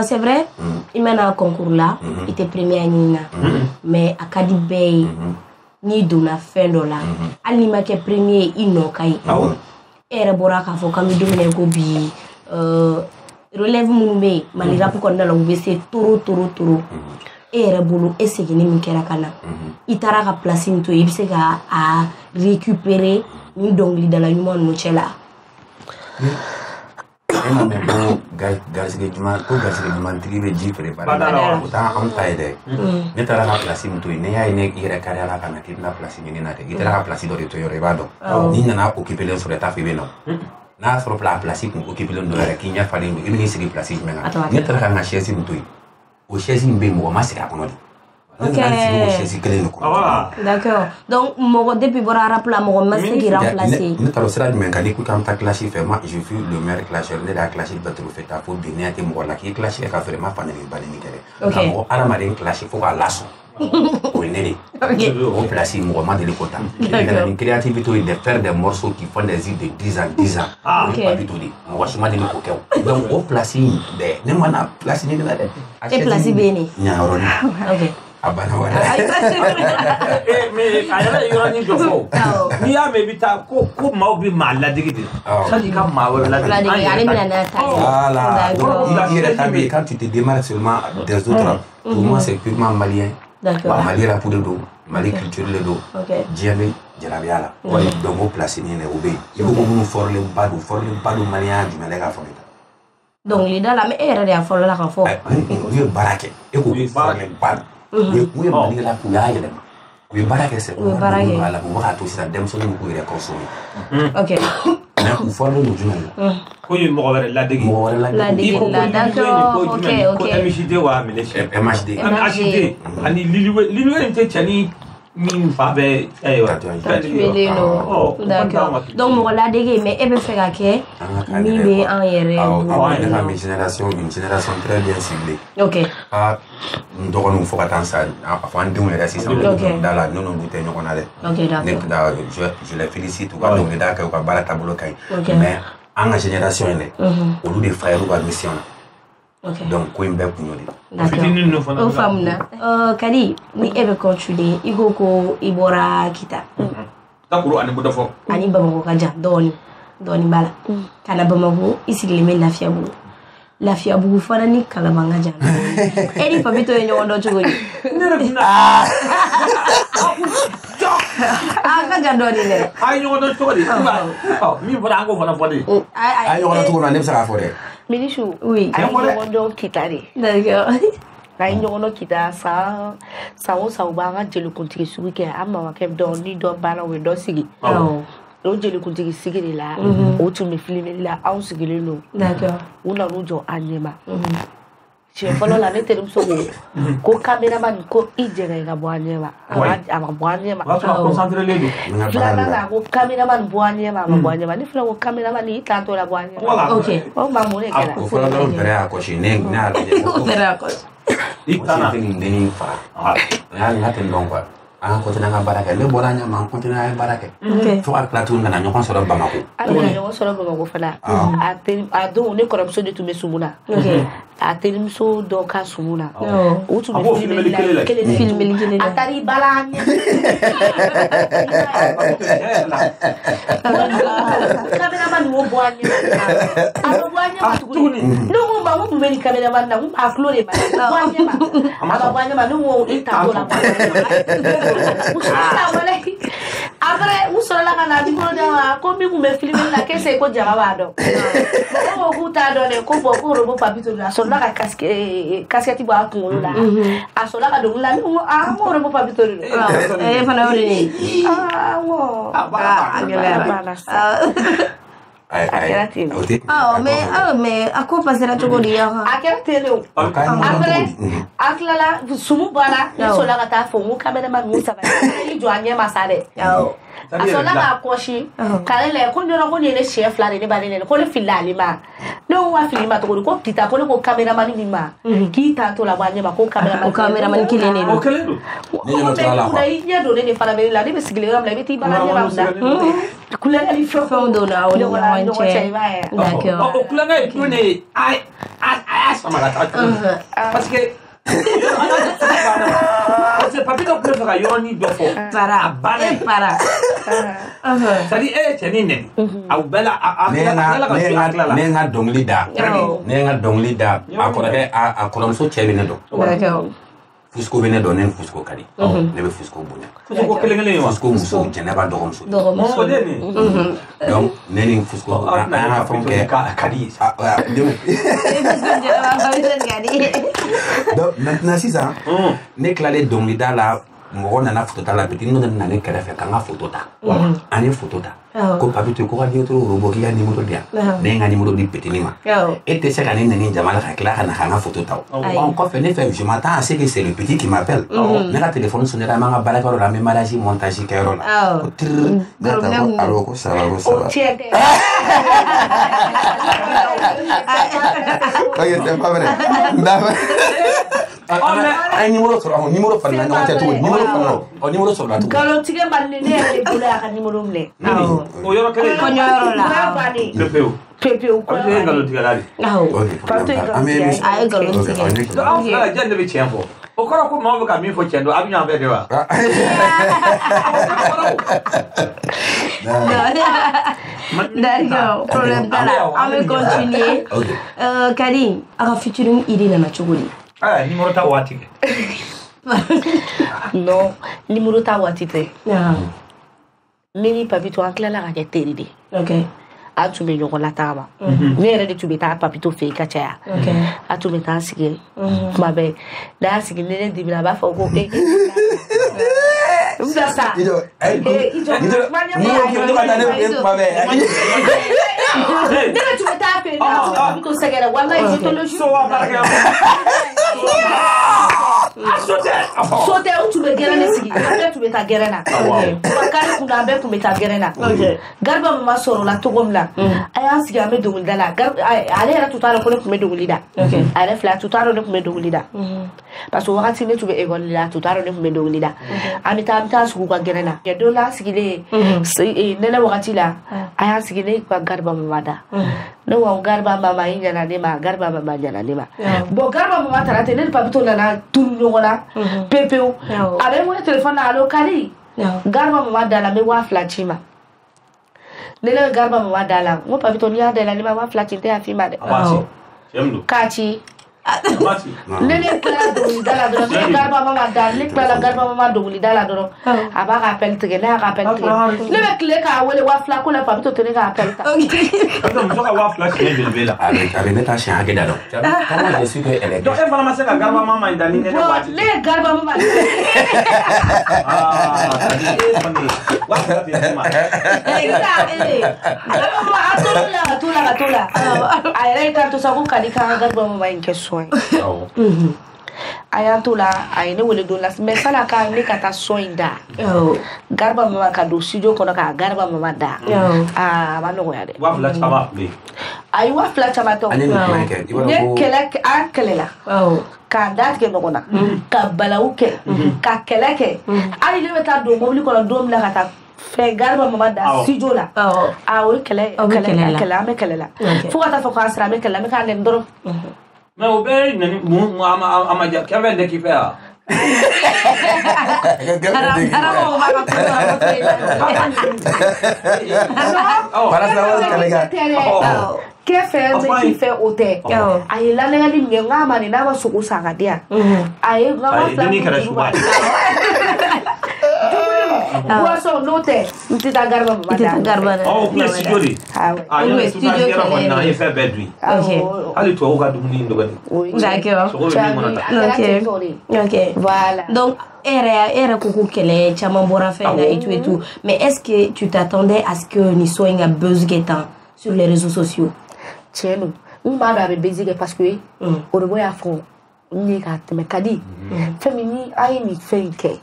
C'est vrai, il mène un concours là, il était premier à Nina. Mais à Kadibé, ni d'una fin de là. Alima qui est premier, il n'a qu'à y. Et Rebora qui a fait comme il domine Gobi. Relève mon mé, malgré pour qu'on a l'ouvert, toro. Et Rebolo, et c'est qu'il n'y a pas de itara ka place into il se ka a récupérer ni dongli dans la humaine nochela ema me ko garsige juma tribe ji préparer autant am taide ne tara ka place into ne ya ne ire kare ala kana kitna place ni na te itara ka place do to yore bado ni na occuper le sur ta febe no na sur place ko occuper le do yore kinya fali mi ni sigi place mi na ne tara ka na chaise into o chaise mbe mo ma sira kono. Ok. D'accord. Donc, depuis que je rappelle, je suis remplacé. Je suis je fus le meilleur clasheur. Je suis clashé de trouver ta faute de néant et moi là qui est clashé avec vraiment pas de balinique. Ok. Aramadé clashé faut la lasso. Ok. On place moi de l'écota. Une créativité de faire des morceaux qui font des idées de 10 ans. Ok. Moi je m'en dis coquet. Donc on place des ne m'en place ni de la tête. Et place bien. Ok. Abana wala. Mais ayala yorani jofo. Ni ya me bita ko maw bi mala digidi. Sadi ka maw la digidi. Voilà. Quand tu te démarres seulement des autres, pour moi c'est purement malien. D'accord. Mali la poudre d'eau, Mali culture le dos. Djembe, Djelabiala. Donc au place ni ne obé. Il faut que nous forle badou malien du Malega foneta. Donc les dans la mais era de afolo la kan fo. Oui barake. Et ko forle badou. Oui, Mali la kula yele. Oui barake c'est. Oui barake. Ala ko wa to sira dem so ni ko ire consommer. OK. Na ko forle no jumela. Ko yi mo wala la degi. La degi la d'accord. OK. Ko MHD wa MHD. MHD. Ani liliwe nte chani min fa be d'accord. Donc mo la degi mais e be faire que mi be en yere. Une génération très bien ciblée. OK. Donc on faut attendre ça avant de nous réussir dans la non nous tenons on a. OK d'accord. Je les félicite ou pas donc d'accord ou pas tableau kai. Mais en génération elle au lieu de frères ou mission. Okay. Donc, quoi imbe kunyoli. D'accord. Au famna. Kadi, ni ebe continuer. Igo ko ibora kita. Takuru ani bodafo. Ani bamako kaja doni bala. Kana bamako isigile lafia bu. Lafia bu fana ni kala mangaja. Eri papito yenyo ndo chugoni. Kaja doni ne. Ayo ndo chugoni. Mi fana ngo fana fodi. Ayo ndo chugoni ne saka fodi. Minishu, oui. Aïe ñogondo kitari. D'accord. Aïe ñogondo kita sa ubanga jelu kuntigi sugi ke amma wa kem don ni don bana we do sigi. Oh. O jelu kuntigi sigi de la. O tu me filmer la au sigi le no. D'accord. Una no jo anyema. Je follow la neterum so ko cameraman ko ijere ga bo anyema. Ama bo anyema. Wa concentre le do. Fla ko cameraman bo anyema ma bo anyema. Ni fla ko cameraman ni tanto la bo anyema. OK. O mamune kala. Ko fla do bere akoshi ne na bere akoshi. Ikana ndeni fa. Ya ngaten dongwa. An continue à baraka le bolanya man continue à baraka to al plateau na ñoo soro bamako ñoo soro bamako fala a do ne corruption de tume sumuna a telimso do ka sumuna o tu film ligele atari balanya cameraman mo boanya alo boanya matuguni no mo ba mo meni cameraman na mo aflore ba boanya ma no mo ita do la Après, où sont là quand on a dit combien vous me filmez là qu'est-ce que j'ai pas donc. On vous t'a donné qu'on peut robot papito là, son là casquette bois pour là. À son là donc là, mon robot papito là. Fana wele. Bon. Mais à quoi passer la chocolat hier? À quel télé? Après, Aklala, sumu bala, sola kata fongu kamera man musa ba. Ni joanye masade. Asola ka koshi, kale le ko ndoro ko ne chef la ne ba ne ko le filali ma. No wa filima to ko tita ko ko kamera man ni ma. Ki ta to la banye ma ko kamera man kile ne. O kele do. Ni no tala. Ko dai ya do ne fara be la ne be sigile ram la be ti bala ne ba da. Kula ali fo do na o ni wanche. D'accord. O kula ngai tu ne ai sama la ta. Parce que c'est pas plutôt que faire yoni do fo. Para. Para. C'est-à-dire tenine. Au bela nenga dongli da. Nenga dongli da. Akora so chebine do. D'accord. Fusco bene do nen fusco kadi. Ne be fusco bunya. Fusco kelengele yo. Fusco muso jeneba do muso. Mo deni. Donc neni fusco ana fonke kadi. Donc maintenant si ça. Ne klale dongli da la mo na photo la petit no na ne kere fe kanga photo ta. Ani photo ta. Ko papito ko ga diotro robo ki ya numéro dia. Ne nga numéro di petit ni ma. Et te sera ni jamala ka kla na kanga photo ta. On ko fe ne fait je m'attends à ce que c'est le petit qui m'appelle. Ne la téléphone sonnera manga balaka ro la même malage montage ka ro la. Alors ko ça va ça. Oye, c'est pas vrai. Ay numéro sur un numéro fan na ngata to numéro fan o numéro sur la to kalau tige banne ne le kula ka numéro mle o yoro kele ko nyoro la pepeu ko ne ngalo tige la ay galo tige donc la jende be tiempo o koro ko mo ka mi fo chendo abi nya be de wa d'accord problème là on va continuer Karim a featuring idée na chogoli numéro ta wati non numéro ta wati te nini papito ankla la ka teride okay a tu me nyoko la tama ni ere de tu beta papito fe ka cha okay a tu beta sigil ma be da sigil ne de bila ba fa ko e Mbasa. Ijo manya ma be. Deve tu beta fe na ko segera wallahi to lo so wa baraka sote tu be gera ne sigi abe tu beta gera na wakari kuna abe tu beta gera na garba mama soro la togomla aya sigi ame dogulda la ale era tutaro ko ne kuma dogulida ale fla tutaro ne kuma dogulida parce que wakati ne tu be egol la tutaro ne kuma dogulida amita amta sugu ka gera na ke do la sigi le nene wakati la aya sigi ne kwa garba mama da no wa garba mama ina na ne ma garba mama jana ne ma bo garba mama tarate ne papito na tunu ngola pepeu abe mo telephone alo kali garba mama dala me wa flachima nele garba mama dala mo papito ni adela ni mama flachinte afima de kachi nene kala do dala do garba mama dala ni kala garba mama do li dala do aba ka appel tege na ka appel tege le kle ka wele wa fla ko la papito tene ka appel ta donc so ka wa flash ne belbela avec ne ta chien ageda donc comment je suis que elle est donc elle va ma ka garba mama indani ne wati le garba mama wa Atula. Ayre ka to sabu kali ka garba mama in keso. Ayatula ayne wole do las mais sala ka ne kata soinda garba mama ka do studio kono ka garba mama da ma no ya de wa fla chama be ay wa fla chama to ne kelek a kelela ka dat ke no kona ka balauke ka keleke ay le meta do mobli kono do mla kata fe garba mama da studio la o kele me kelela fu kata fo ka asra me kelela me ka len doro mais au ben nani mu ama ja kevin de ki fait para saber que fait hôtel ay la ne ngali nga mani na ba suku sanga dia ay nga ma fla boisson n'o tɛ n tɛ taa garaba baba da. Ɔ kun ye studio de. Awɔ. Ye studio kɔni na an ye fɛn bɛɛ dun. Hali tubabu ka dumuni in dɔgɔnin. D'accord. Sogo bɛ min kɔnɔ ta. Ok. Voilà. Donc, era koko kɛlɛ caman bɔra fɛn na et tout et tout. Mais est-ce que tu t'attendais à ce que ni so in ka buzz kɛ tan sur les réseaux sociaux? Tiɲɛ don. N b'a dɔn a bɛ buzz kɛ parce que o de bɔ y'a fɔ n ye k'a tɛmɛ ka di. Fɛn min ni a ye nin fɛn in kɛ.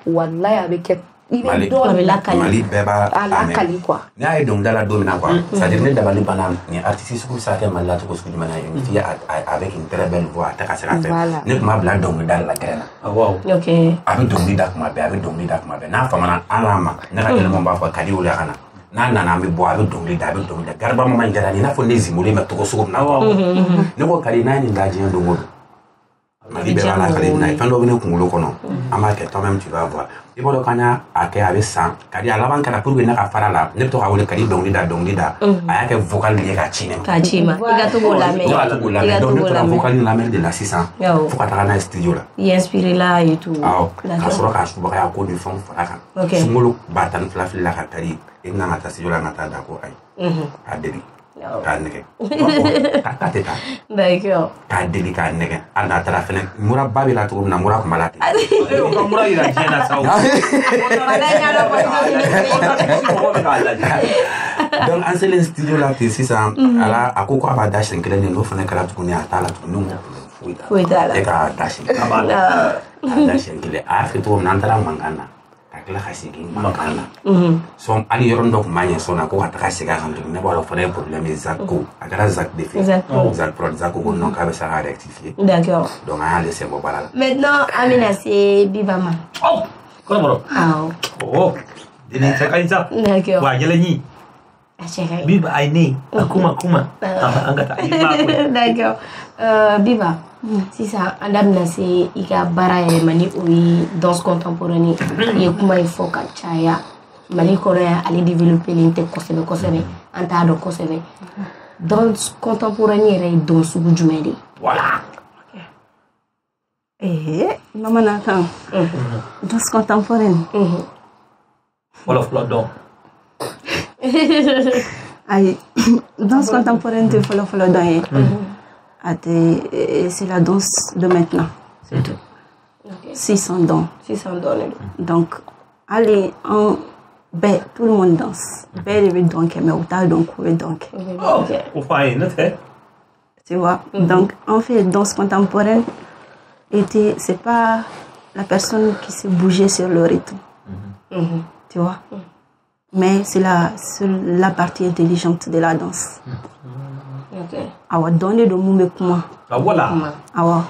Walayi a bɛ kɛ. Mali bɛɛ b'a lakali quoi. N'i y'a ye dɔnkilida la don min na quoi. C'est-à-dire ne dabali banna ni artiste sugu bɛ se ka kɛ Mali la cogo sugu jumɛn na une fille avec une très belle voix a tɛ ka se ka fɛn. Ne tun b'a bila dɔnkilida la gɛrɛ la. Ok. A bɛ dɔnkili da kuma bɛɛ a bɛ dɔnkili da kuma bɛɛ n'a famana ala ma ne ka yɛlɛma b'a fɔ ka di wuli a kana n'a nana an bɛ bɔ a bɛ dɔnkili da a bɛ dɔnkili da Garba Mama in kɛra nin i n'a fɔ ne zimulen bɛ togo sugu min na. Ne ko Kadi n'a ye nin da diɲɛ don o don. Mali bɛɛ b'a la Kadi bɛna ye fɛn dɔ bɛ ne kunkolo kɔnɔ an b'a kɛ toi-même tu vas voir. I b'a dɔn k'an y'a kɛ a bɛ san Kadi a laban kɛra pour que ne ka fara la ne bɛ to ka wele Kadi dɔnkili da a y'a kɛ vocal ye ka ci ne ma. K'a ci ma i ka to k'o lamɛn. Donc ne tora vocal in lamɛn de la sisan fo ka taga n'a ye studio la. I inspiré la et tout. Awɔ ka sɔrɔ k'a subagaya ko ni fɛnw fara kan. Sunkalo 12 filila ka Kadi i kan ka taa studio la ka taa da ko ayi k'a debi k'a nɛgɛ k'a tɛ taa. D'accord. K'a debi k'a nɛgɛ hali n'a taara fɛnɛ mura ba bɛ la cogo min na mura tun b'a la ten. O ka mura yira diɲɛ na sa o. Donc an selen studio la ten sisan ala a ko k'a b'a da siɲɛ kelen de n'o fana kɛra tuguni a t'a la tuguni ne ko foyi t'a la. E k'a da siɲɛ kelen a da siɲɛ kelen a y'a fɛ cogo min na an taara mankan na ka tila ka segin mankan na sɔn hali yɔrɔnin dɔ tun b'a ɲɛ sɔn na ko ka taga segin a kan tuguni ne b'a dɔn o fana ye problème ye Zac ko a kɛra Zac de fɛ Zac ko non k'a bɛ se ka rectifier. D'accord. Donc an y'ale sen bɔ baara la. Maintenant an bɛna se Biba ma. Kɔrɔbɔrɔ. Awɔ. Deni cɛ ka ɲi sa. D'accord. Wa a yɛlɛ ɲi. A cɛ ka ɲi. Biba a ye ne a kuma an ka taa. D'accord. Biba sisan an da bɛna se i ka baara yɛrɛ ni o ye danse contemporaine i ye kuma in fɔ ka caya Mali kɔnɔ yan ale développelen tɛ kosɛbɛ kosɛbɛ an t'a dɔn kosɛbɛ danse contemporaine yɛrɛ ye don sugu jumɛn de ye? Voilà. Bamanankan danse contemporaine Fɔlɔ dɔn. ayi danse contemporaine tɛ fɔlɔ dɔn ye. C'est la danse de maintenant, c'est tout. 600 dons. 600 dons. Donc, allez, tout le monde danse. Belle veut donc, mais autant donc, oui donc. Tu vois, donc, en fait, danse contemporaine, c'est pas la personne qui s'est bougée sur le rythme. Tu vois, mais c'est la partie intelligente de la danse. Awa donné de mon kuma. Voilà. Awa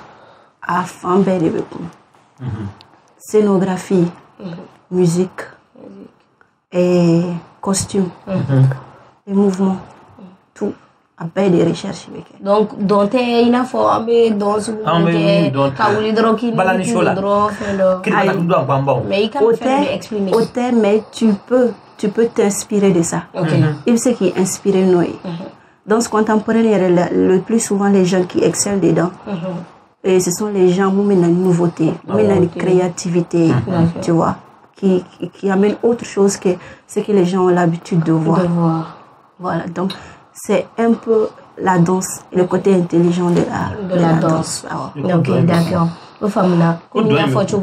a fan belle de kuma. Scénographie, musique et costume et mouvement, tout a belle de recherche. Donc dans tes infos, amé dans ce moment, kaouli droki, balani chola. Mais il faut exprimer. Mais tu peux t'inspirer de ça. Il sait qui inspire nous. Danse contemporaine, le plus souvent les gens qui excellent dedans. Et ce sont les gens qui amènent une nouveauté, une créativité, tu vois, qui amènent autre chose que ce que les gens ont l'habitude de voir. Voilà, donc c'est un peu la danse, le côté intelligent de la danse. Ok, d'accord. Comme il a fait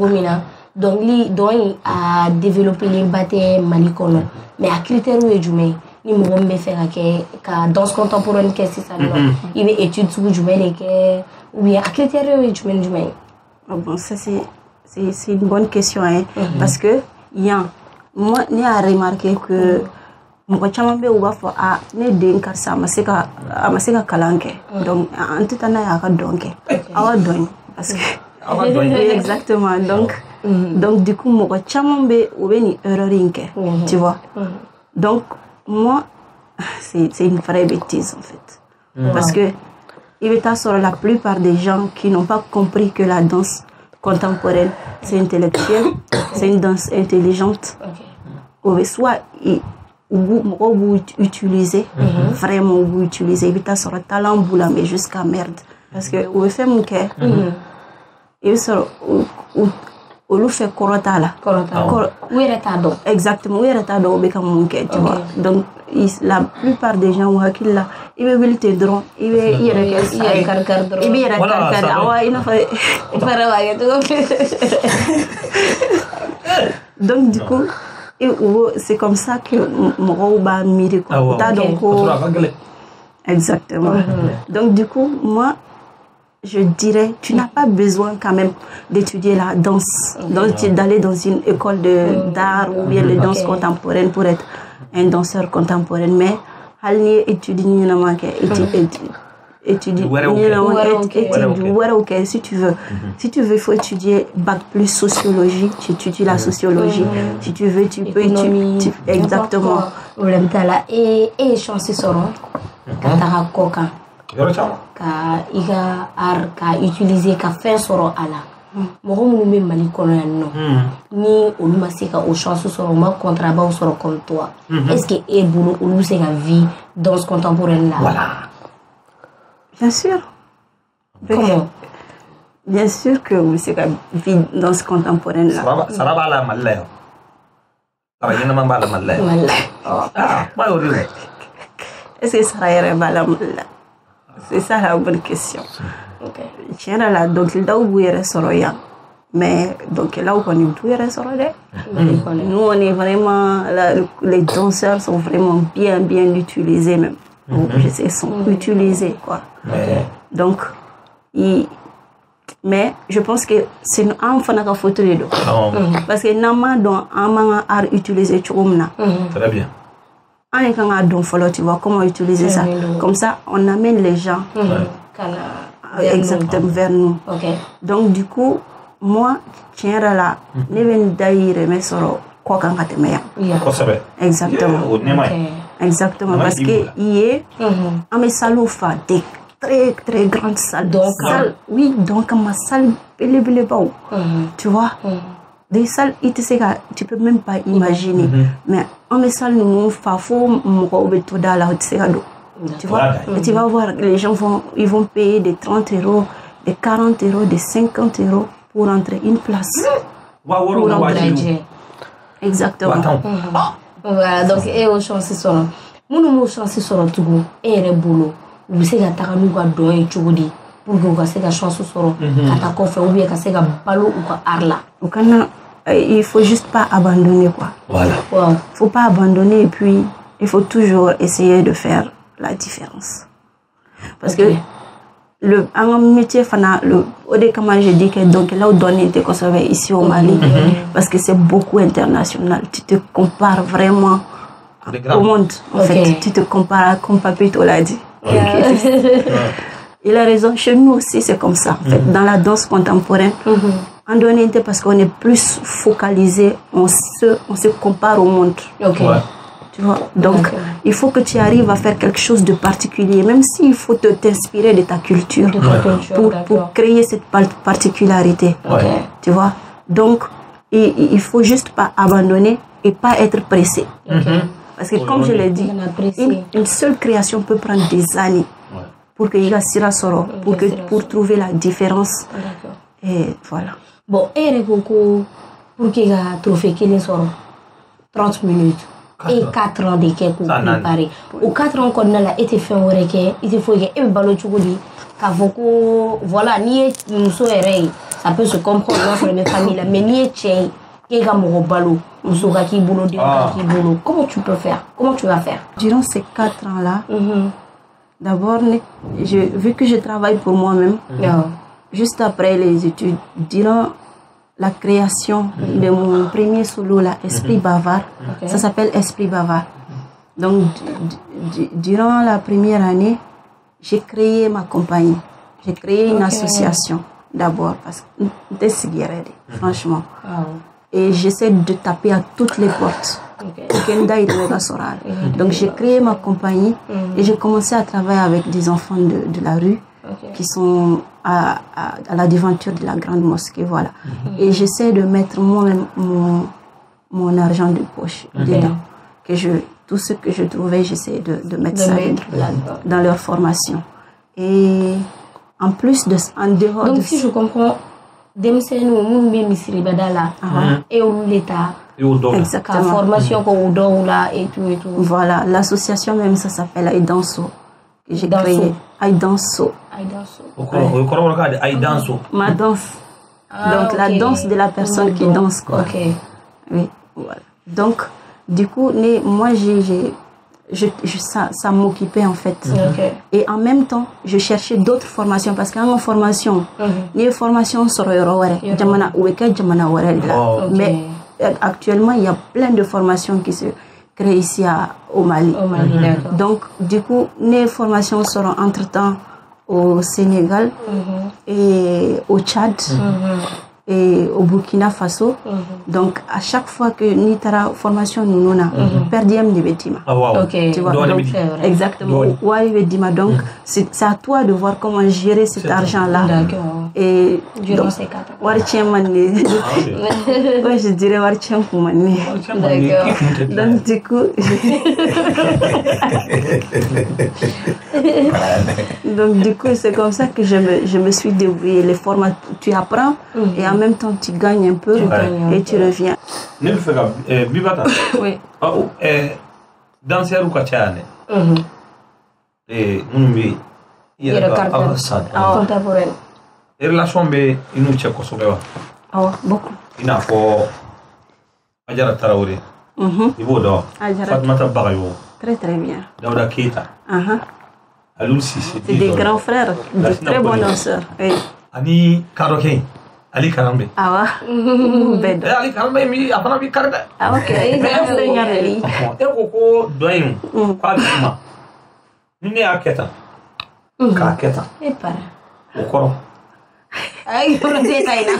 donc il a développé les batailles Malikono, mais à critère où est jumé. Ni mɔgɔ min bɛ fɛ ka danse contemporaine kɛ sisan nɔ i bɛ étude sugu jumɛn de kɛ ou bien a critère ye jumɛn ni jumɛn ye? Bon, ça c'est une bonne question hein, parce que moi ne y'a remarqué que mɔgɔ caman bɛ yen u b'a fɔ ne den karisa a ma se ka kalan kɛ donc an tɛ taa n'a ye a ka dɔn kɛ aw ka dɔn parce que exactement donc du coup mɔgɔ caman bɛ u bɛ nin erreur in kɛ tu vois donc moi, c'est une vraie bêtise en fait. Parce que il est sur la plupart des gens qui n'ont pas compris que la danse contemporaine, c'est intellectuel, c'est une danse intelligente. Soit vous utilisez, vraiment vous utilisez, il est sur le talent boula, mais jusqu'à merde. Parce que vous faites mon cœur, il est sur olu fait korota la. Oui, retardant. Exactement, oui, retardant, tu vois. Donc, la plupart des gens, là, ils veulent te drone, ils veulent donc, du coup, c'est comme ça que mon va mirer. Exactement. Donc, du coup, moi, je dirais, tu n'as pas besoin quand même d'étudier la danse, d'aller dans une école d'art ou bien de danse contemporaine pour être un danseur contemporain. Mais, si tu veux. Si tu veux, il faut étudier bac plus sociologie, tu étudies la sociologie. Si tu veux, tu peux étudier. Exactement. Et chances seront, quand tu as coca. Ka iga art ka utiliser ka faire soro ala mɔgɔ minnu bɛ Mali kɔnɔ yan nɔ ni olu ma se ka o chance sɔrɔ u ma contrat baw sɔrɔ comme toi est-ce que e bolo olu bɛ se ka vie danse contemporaine là voilà bien sûr comment bien sûr que vous se ka vie danse contemporaine là sara b'a la Mali la yan sara ɲɛnama b'a la Mali la yan ma y'o de ye est-ce que sara yɛrɛ b'a la Mali la. C'est ça la bonne question. Tiens là, donc là où il est sorti, mais donc là où on est tout est sorti. Nous on est vraiment les danseurs sont vraiment bien utilisés même. Je sais, ils sont utilisés quoi. Donc mais je pense que c'est un fanaka photo les deux. Parce que normalement dans un art utilisé chumna. Très bien. Tu vois comment utiliser ça. Comme ça, on amène les gens exactement vers nous. Donc, du coup, moi, tiens là, ne viens d'ailleurs, mais sur quoi quand tu exactement. Exactement. Parce que hier, on me salofa des très grandes salles. Oui, donc ma salle, tu vois. Des salles, tu peux même pas imaginer. Mais en mes salles, nous faisons tu vois, et tu vas voir, les gens vont payer des 30 €, des 40 €, des 50 € pour entrer une place. Pour entrer. Exactement. Voilà, donc, et aux chances sont. Nous chances sont tout et les boulots. Vous savez, tu as nous gagné chouudi. Pour que vous ayez la chance de sortir, ou bien que vous ballot ou arla. Il faut juste pas abandonner quoi. Voilà. Faut pas abandonner et puis il faut toujours essayer de faire la différence. Parce que un métier au début je dis que donc là où donner te conserver ici au Mali parce que c'est beaucoup international. Tu te compares vraiment au monde en fait. Tu te compares comme Papito l'a dit. Il a raison. Chez nous aussi c'est comme ça. En fait, dans la danse contemporaine. En donné parce qu'on est plus focalisé, on se compare au monde. Tu vois? Donc, il faut que tu arrives à faire quelque chose de particulier, même s'il faut t'inspirer de ta culture pour créer cette particularité. Tu vois? Donc, il faut juste pas abandonner et pas être pressé. Parce que comme je l'ai dit, une seule création peut prendre des années pour que il pour trouver la différence. Et voilà. Bon, et beaucoup pour qu'il y ait un trophée qui est 30 minutes et 4 ans de quelque préparé. Ou 4 ans qu'on a été fait au requin, il faut que et ballot choudi qu'avoko voilà ni nous ça peut se comprendre dans les familles mais ni tchè et gamoro ballot nous sera qui boulot qui boulot. Comment tu peux faire? Comment tu vas faire? Durant ces 4 ans là, d'abord vu que je travaille pour moi-même. Juste après les études, durant la création de mon premier solo, là, Esprit Bavard, ça s'appelle Esprit Bavard. Donc, durant la première année, j'ai créé ma compagnie. J'ai créé une association d'abord, parce que franchement. Et j'essaie de taper à toutes les portes. Donc, j'ai créé ma compagnie et j'ai commencé à travailler avec des enfants de la rue. Qui sont à la devanture de la grande mosquée, voilà. Et j'essaie de mettre moi-même mon argent de poche dedans. Tout ce que je trouvais, j'essaie de mettre ça dans leur formation. Et en plus en dehors donc si je comprends, denmisɛnninw minnu bɛ misiribada la et olu de ta exactement formation ko dɔw la et tout voilà l'association même ça s'appelle Aidanso que j'ai créé Aidanso ma danse donc la danse de la personne qui danse quoi. Oui voilà donc du coup moi ça m'occupait en fait. Et en même temps, je cherchais d'autres formations parce qu'en formation, les formations sur mais actuellement, il y a plein de formations qui se créent ici au Mali. Donc, du coup, les formations seront entre-temps au Sénégal et au Tchad. Et au Burkina Faso. Donc, à chaque fois que nous avons formation, nous avons perdu un bâtiment. Tu vois, donc, exactement. Donc, c'est à toi de voir comment gérer cet argent-là. Et durant ces 4 ans. Ouais, je dirais Wartian Koumane. Donc, du coup, c'est comme ça que je me suis débrouillée. Les formats, tu apprends et en même temps, tu gagnes un peu et tu reviens. Bibata. Oui. Danseur ou Kachane. Et Mumbi. Il y a le contemporain. Et relation be inu tcheko sobewa. Beaucoup. Ina ko Ajara Traoré. Ibo do. Fatmata Bagayo. Très très bien. Daouda Keita. Alul Sisi. C'est des grands frères, de très bons danseurs. Oui. Ani Karoke. Ali Karambe. Bedo. Ali Karambe mi apana bi karda. Ok. E ko doin. Kwa duma. Nini aketa. Ka aketa. E para. Okoro. Ay, korote taina.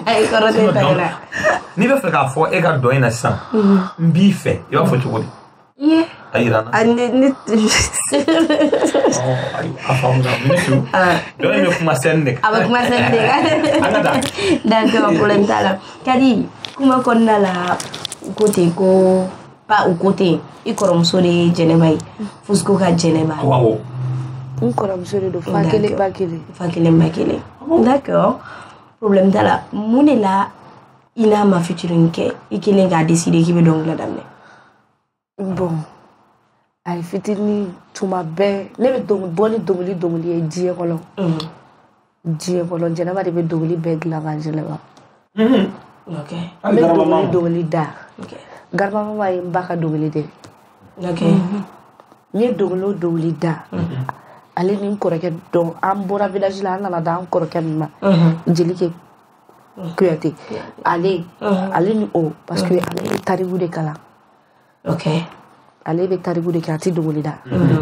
Ay, korote taina. Ni be feka fo e ga doin na san. Mbi fe. E wa fo chukudi. Yeah. Ayirana. Ani D'accord, problème là. Kadi, comment qu'on a la côté ko pas au côté, il corromso de Geneva. Fusco ka Geneva. Wow. Un corromso de Fakele Bakele. Fakele Bakele. D'accord. Problème là, mon est là, il a ma future que il a décidé qu'il veut donc la dame. Bon. Ay fitini tuma be ne be dongoli e die kolon Geneva de be dongoli be la Geneva OK be dongoli da garba mama e mbaka dongoli de OK ni dongoli da ale ni koreke don ambora village la na da koreke ma jelike kuyate ale ni o parce que ale taribu de kala. OK. Ale be tarigu de kati dongoli da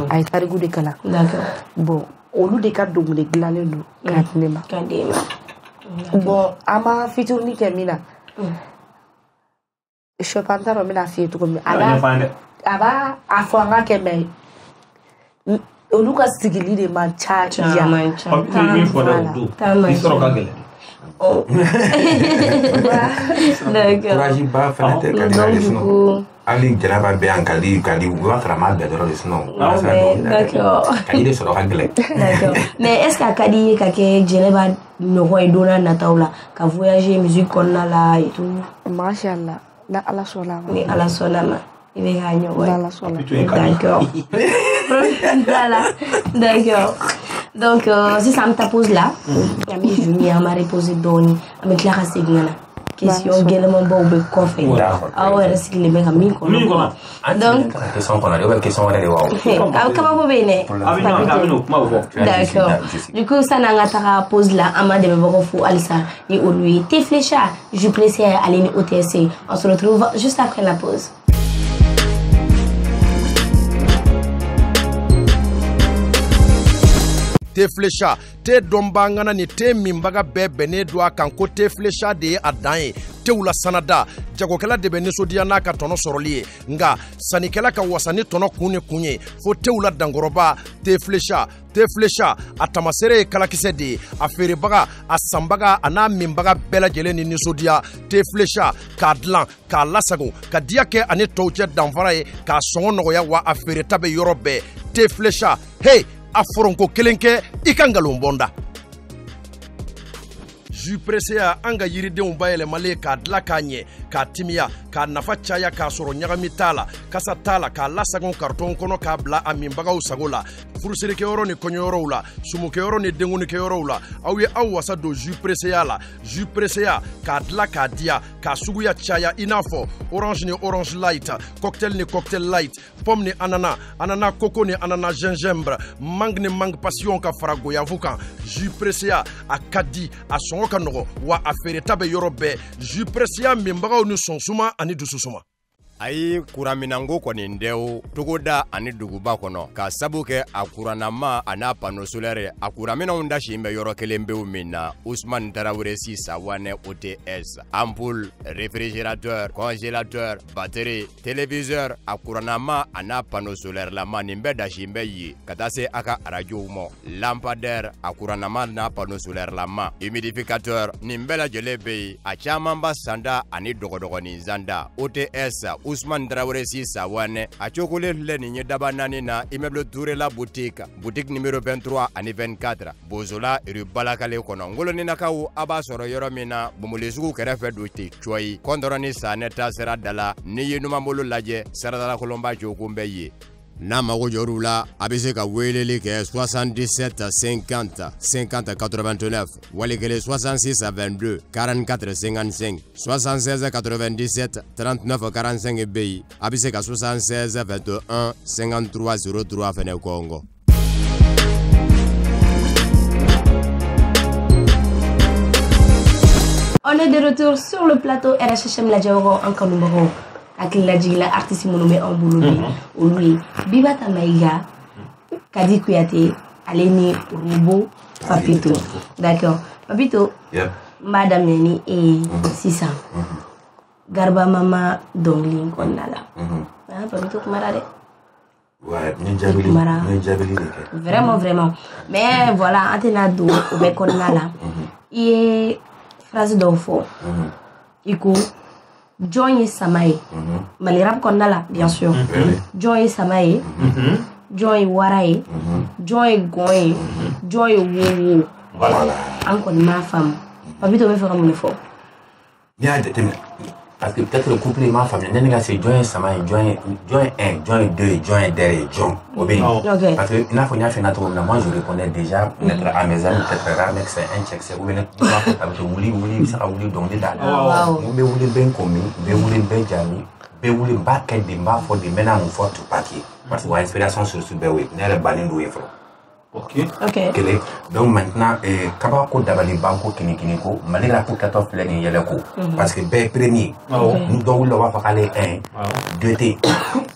ay tarigu de kala. D'accord. Bon olu de ka dongoli glalen do katnema bon ama fiturni kemina je pantaro mina fi to comme aba afanga kembe olu ka sigili de man cha ya mi fo da do isoro ka gele Courage ba fenêtre kadina Ali Geneva be an kali wa trama be doro desno. D'accord. Kali soro hagle. D'accord. Mais est-ce que Kadi ka ke Geneva no hoy dona na taula ka voyager musique konna la et tout. Machallah. Na ala solama. Ni ala solama. Il va gagner ouais. Ala solama. D'accord. D'accord. Donc si ça me tapose là, ami Julien m'a reposé doni avec Clara Signana. Question également bon be coffee. Ah ouais, c'est les mecs amis qu'on a. Donc question qu'on a des questions on est waouh. Comment vous venez? D'accord. Du coup ça n'a pas pause là ama de me fou Alissa et au lui tes flécha, je pressé à aller au TSC. On se retrouve juste après la pause. Te flecha te dombangana ni te mimbaga bene do kan ko te flecha de adan te wula sanada jagokela de bene sodia na ka tono soroli nga sanikela ka wasani tono kunye fo te wula dangoroba te flecha atamasere kala kisedi afere baga asambaga ana mimbaga bela jele ni sodia te flecha kadlan ka lasago ka diake ani tawche danfara ka songo noya wa afere tabe yorobe te flecha hey Aforonko kelenke ikangalum bonda. jus pressé ya an ka yiridenw bayɛlɛmalen k'a dila k'a ɲɛ k'a timiya k'a nafa caya k'a sɔrɔ ɲagami t'a la kasa t'a la k'a lasagon karton kɔnɔ k'a bila a minbagaw sago la furusirikɛyɔrɔ ni kɔɲɔyɔrɔw la sumukɛyɔrɔ ni denkunikɛyɔrɔw la aw ye aw wasa don jus pressé ya la jus pressé ya k'a dila k'a diya k'a suguya caya i n'a fɔ orange ni orange light cocktail ni cocktail light pomme ni ananas ananas coco ni ananas gingembre mangue ni mangue passion ka fara goyavu kan jus pressé ya a ka di a sɔngɔ ka nɔgɔ wa a feereta bɛ yɔrɔ bɛɛ jus pressé ya minbagaw ni sɔnsuma ani dususuma ayi kuraminanko kɔni dɛw togoda ani duguba kɔnɔ ka sabu kɛ a kurannama a n'a pano solaire a kuraminanw dasi bɛ yɔrɔ kelen bew min na Ousmane Tarawele si Sawane OTS ampoule réfrigérateur congélateur batterie téléviseur a kurannama a n'a pano solaire lama nin bɛ dasi bɛ ye ka taa se a ka arajow ma lampadaire a kurannama n'a pano solaire lama humidificateur nin bɛɛ lajɛlen bɛ yen a caman ba sanda ani dɔgɔdɔgɔnin zanda OTS Ousmane Traoré si Sawane a cokolen filɛ nin ye daba naani na immeuble Touré la boutique numéro 23 ani 24 Bozola rue Balakale kɔnɔ ngoloninakaw a b'a sɔrɔ yɔrɔ min na Bomoli sugu kɛrɛfɛ don te coyi kɔndɔrɔni sanɛ ta sira da la n'i ye numanbolo lajɛ saradala kolonba cokun bɛ ye n'a mago jɔr'u la a bɛ se ka weleli kɛ 77 50 50 89 wali kelen 66 22 44 55 76 97 39 45 bɛ yen a bɛ se ka 76 21 53 03 fɛnɛ kɔngɔ. On est de retour sur le plateau RHM la Diawara en Kanoumbaro. Avec la artiste monomé en boulot lui Bibata Maïga Kadi Kouyaté Aleni Robo Papito. D'accord. Papito. Madame Neni et 600. Garba Mama Dongling Konala. Papito Kumarade. Ouais, Nijabili. Vraiment. Mais voilà, Antenado Obe Konala. Et phrase d'enfant. Iko. Joy Samae, Malirap Kondala, bien sûr. Joy Samae, Joy Warae, Joy Goy, Joy Wowo. Voilà. Encore ma femme. Papito veut faire mon effort. Parce que peut-être le couple et ma femme, c'est Joy Samae, Joy 1, Joy 2, Joy derrière, John. Parce que moi je répondais déjà, peut-être à mes amis, peut-être rare, mais c'est un check, c'est où il est ça voulu donner d'ailleurs. Vous voulez bien commis, vous voulez bien jami, vous voulez pas qu'elle débat pour des ménages en forte papier. Parce que l'inspiration sur ce béoué, n'est pas banni d'où il faut. Ok. Donc maintenant, Kabako Dabali Banco Kinikiniko, Malira pour 14 plaines Yeleko. Parce que B premier, nous devons le voir aller 1, 2T,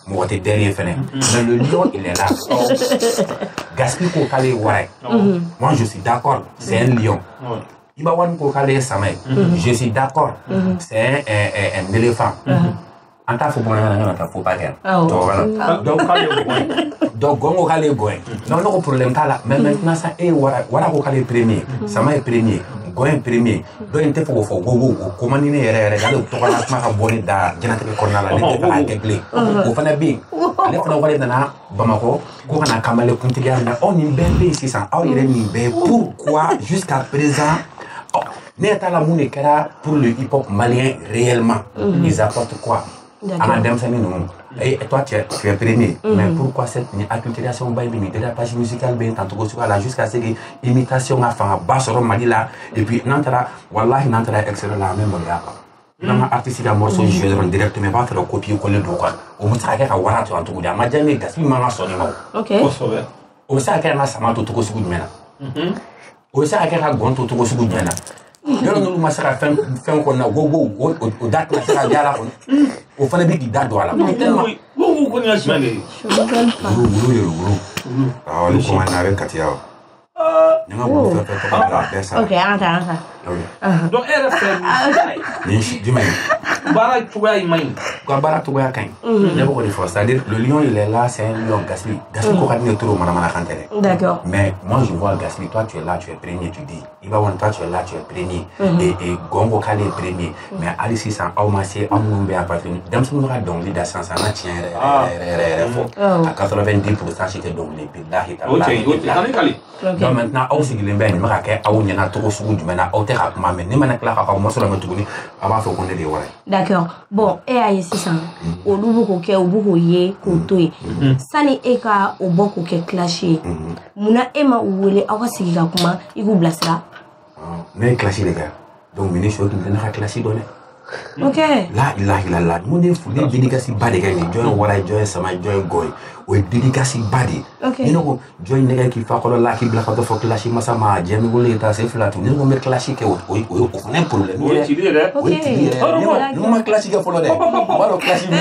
moi t'es derrière fenêtre. Mais le lion il est là. Gaspille Kokale Warai. Moi je suis d'accord, c'est un lion. Ibawan Kokale Samay, je suis d'accord, c'est un éléphant. En tant que bon, faut pas faire. Donc, on va aller goin. Non, non, problème là. Mais maintenant, ça est, voilà, on va aller premier. Ça m'a premier. Goin premier. Donc, il faut go. Comment il est, regardez, tu vas la bonne da, génétique cornala, les deux à gueuler. Au fin de bien. Les gens vont aller dans Bamako, qu'on a camalé pour te dire, on est bien ici, ça. On est bien. Pourquoi, jusqu'à présent, n'est pas la moune pour le hip-hop malien réellement? Ils apportent quoi? Et toi, tu es premier. Mais pourquoi cette acculturation de la page musicale jusqu'à ce que l'imitation a fait un bas sur Malila et puis Nantara, Wallah, Nantara, excellent la même Nana artiste qui a morceau joué directement pas faire copier-coller de quoi. On me s'arrête à Wara, tu as tout dit. Ma jamais gaspille ma sonne. Ok. On s'arrête à Samato to go sous Mena. On s'arrête à Gonto to go sous Mena. Yɔrɔ ninnu ma se ka fɛn kɔnɔna o date ma se ka diya la kɔni o fana bɛ k'i da don a la. Wo kɔni ye jumɛn de ye. Wulu ye wulu. Awɔ ni kɔngɔ na a bɛ katiya o. Ni n ka wulu fɛn fɛn tɔgɔ la a bɛɛ sara. Ok, an ta. Donc e yɛrɛ fɛ nin jumɛn ye. baara cogoya in man ɲi. Ka baara cogoya ka ɲi. Ne bɛ k'o de fɔ, c'est-à-dire le lion il est là, c'est un lion Gasly. Gasly ko ka di ne trop manamana kan tɛ dɛ. D'accord. Mais moi je vois Gasly, toi tu es là, tu es premier, tu dis. Iba Wan, toi tu es là, tu es premier. Et Gongo Kale est premier. Mais Ali Sisan, Aoumassé, Amoumbe a appartenu. Dans ce moment-là, donc l'idée ça n'a tient à 90% c'était donc les billahi. Donc maintenant, aw sigilen bɛ nin bɛ ka kɛ aw ɲɛna cogo sugu jumɛn na aw tɛ ka kuma mɛn ne mana tila k'a ka morceau lamɛn tuguni a b'a fɔ ko ne de ye wara ye. D'accord bon e y'a ye sisan olu bɛ k'o kɛ u bɛ k'o ye k'o to yen sani e ka o bɔ k'o kɛ clash ye munna e ma u wele aw ka sigi ka kuma i k'u bilasira. Ne ye clash de kɛ donc ministre tun tɛ ne ka clash dɔn dɛ. Ok. La ilaha illallah mun de fu ne dédicace ba de kɛ nin jɔn ye wara ye jɔn ye sama jɔn ye gɔ ye o ye dédicace ba de ye. Ok. ne ko jɔn in nɛgɛ k'i fa kɔlɔ la k'i bila ka dɔ fɔ clash masa ma jɛmi wolo ye taa se fila tun ne ko n bɛ clash kɛ o fana ye problème ye. O ye cili ye dɛ. O ye cili ye dɛ ne ma clash kɛ fɔlɔ dɛ o b'a dɔn clash bɛ na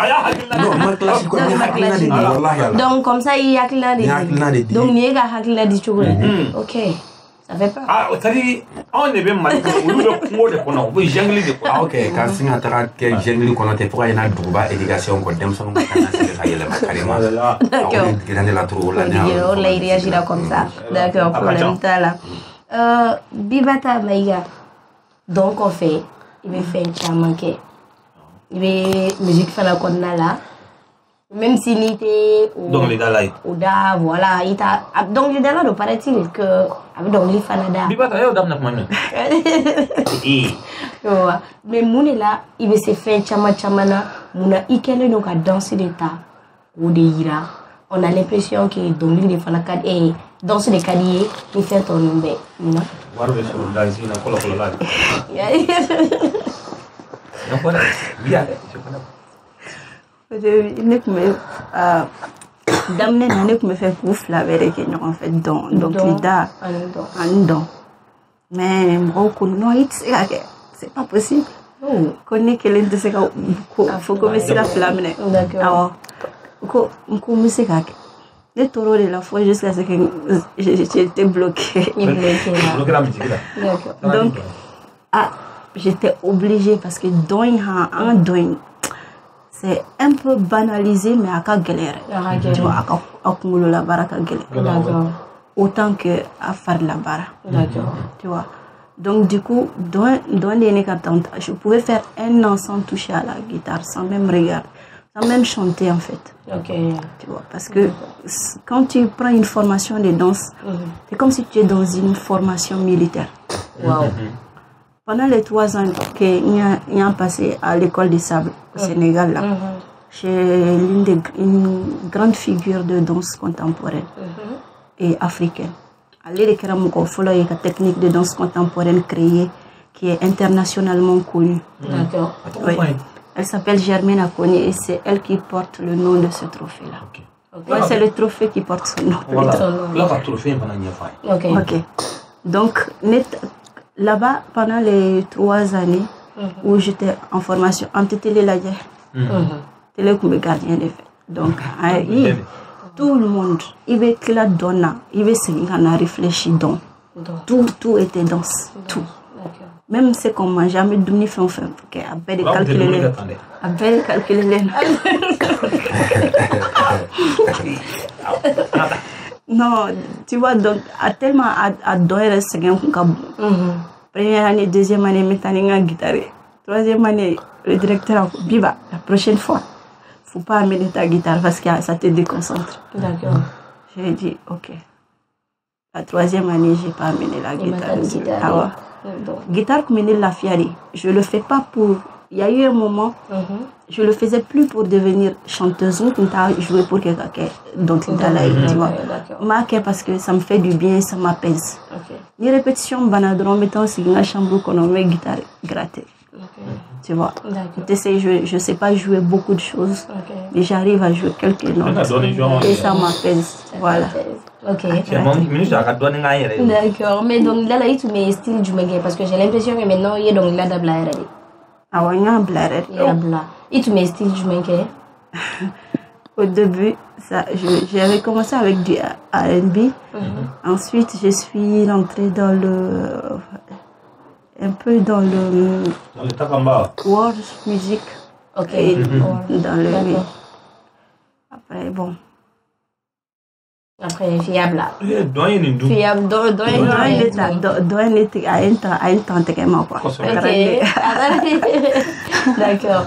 A y'a hakilina non ma clash kɔni ne hakilina de di walahi ala. Donc comme ça i hakilina de di. Ne hakilina de di. Donc ni e ka hakilina di cogo ye. Ok. Ça fait peur. Ah, c'est-à-dire, on ne veut pas olu bɛ kungo de kɔnɔ u bɛ jungle de kɔnɔ. Ah ok ka sin ka taga kɛ jungle kɔnɔ ten fo ka ɲɛna duguba éducation kɔ denmisɛnninw ka kan ka se ka yɛlɛma carrément. D'accord. Aw digira ne la trop o la ne O la il réagira comme ça. D'accord, problème t'a la. Bibata Maïga. Donc en fait, il veut faire un caman kɛ. Il veut musique fana kɔnɔna la. Même si ni tɛ dɔnkilidala ye. o da voilà i t'a dɔnkilidala don paraît-il que a bɛ dɔnkili fana da. Bibata e y'o daminɛ kuma min. Mais mun de la i bɛ se fɛn caman caman na mun na i kɛlen don ka danse de ta k'o de yira. On a l'impression que dɔnkili de fana ka di danse de ka di ye ni fɛn tɔ ninnu bɛɛ mun na. Wari bɛ sɔrɔ danse in na fɔlɔ la de. Donc voilà, bien. Ne tun bɛ daminɛ na ne tun bɛ fɛ k'u fila bɛɛ de kɛ ɲɔgɔn fɛ dɔnkilida ani dɔn mais mɔgɔw ko non i tɛ se ka kɛ c'est pas possible ko ne kelen tɛ se ka fɔ ko n bɛ se ka fila minɛ awɔ ko n bɛ se ka kɛ ne tora o de la fo jusqu'à ce que j'étais bloquée. Donc j'étais obligée parce que dɔn an ka dɔn c'est un peu banalisé mais à ka gɛlɛn yɛrɛ tu vois a kunkolo la baara ka gɛlɛn autant que a fari la baara tu vois donc du coup dɔn de ye ne ka tante je pouvais faire un an sans toucher à la guitare sans même regarder sans même chanter en fait tu vois parce que quand tu prends une formation de danse c'est comme si tu es dans une formation militaire. Wow. Pendant les 3 ans que j'ai passé à l'école des sables au Sénégal, là, j'ai une grande figure de danse contemporaine et africaine. Elle est une technique de danse contemporaine créée qui est internationalement connue. D'accord. Oui. Elle s'appelle Germaine Akoni et c'est elle qui porte le nom de ce trophée-là. Ouais, c'est le trophée qui porte son nom. Voilà. Là, le trophée, ok. Donc, là-bas, pendant les 3 années où j'étais en formation, en télé la télé comme gardien des faits. Donc, tout le monde, il veut que la donne, il veut se réfléchir donc. Tout était danse, tout. Même ce qu'on mange, jamais d'où fait, à peine calculer. À peine calculer. Non, tu vois, donc, tellement adoré le second kabou. Première année, deuxième année, maintenant, il y a une guitare. Troisième année, le directeur a dit, Biba, la prochaine fois, il ne faut pas amener ta guitare parce que ça te déconcentre. D'accord. J'ai dit, ok. La 3e année, je n'ai pas amené la guitare. Ah ouais. Guitare comme la fiari, je ne le fais pas pour... Il y a eu un moment, je ne le faisais plus pour devenir chanteuse, ou pour jouer pour quelqu'un donc tu vois. Parce que ça me fait du bien, ça m'apaise. Les répétitions, banadron, mettant aussi dans la chambre qu'on met guitare grattée. Tu vois. Je ne sais pas jouer beaucoup de choses, mais j'arrive à jouer quelques notes. Et ça m'apaise. Voilà. Ok. D'accord. Mais donc là, tu mets style du méga parce que j'ai l'impression que maintenant, il y a donc là de blaire. Ah ouais, il y a un blaire. Et tu mets style du méga. Au début, j'avais commencé avec du R&B. Ensuite, je suis rentrée dans un peu dans le world music. Ok. Et dans le après, bon. Après, fiable là. Fiable, doyen était à un temps, quoi. D'accord.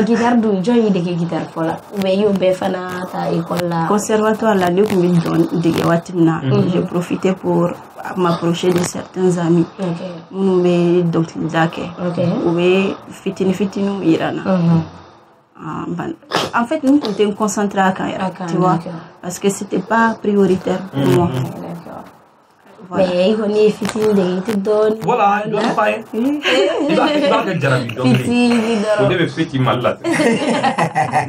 Guitare d'où? J'ai eu des guitares pour là. Mais il y a eu ta école là. Conservatoire là, j'ai profité pour m'approcher de certains amis. Mais donc, fitini irana. En fait, nous étions concentrés à Kaya, tu vois, parce que c'était pas prioritaire pour moi. D'accord. Mais il y a fitini de donne. Voilà, il doit pas. Il va que Jarabi donne. Fitini on devait faire qui mal là. Il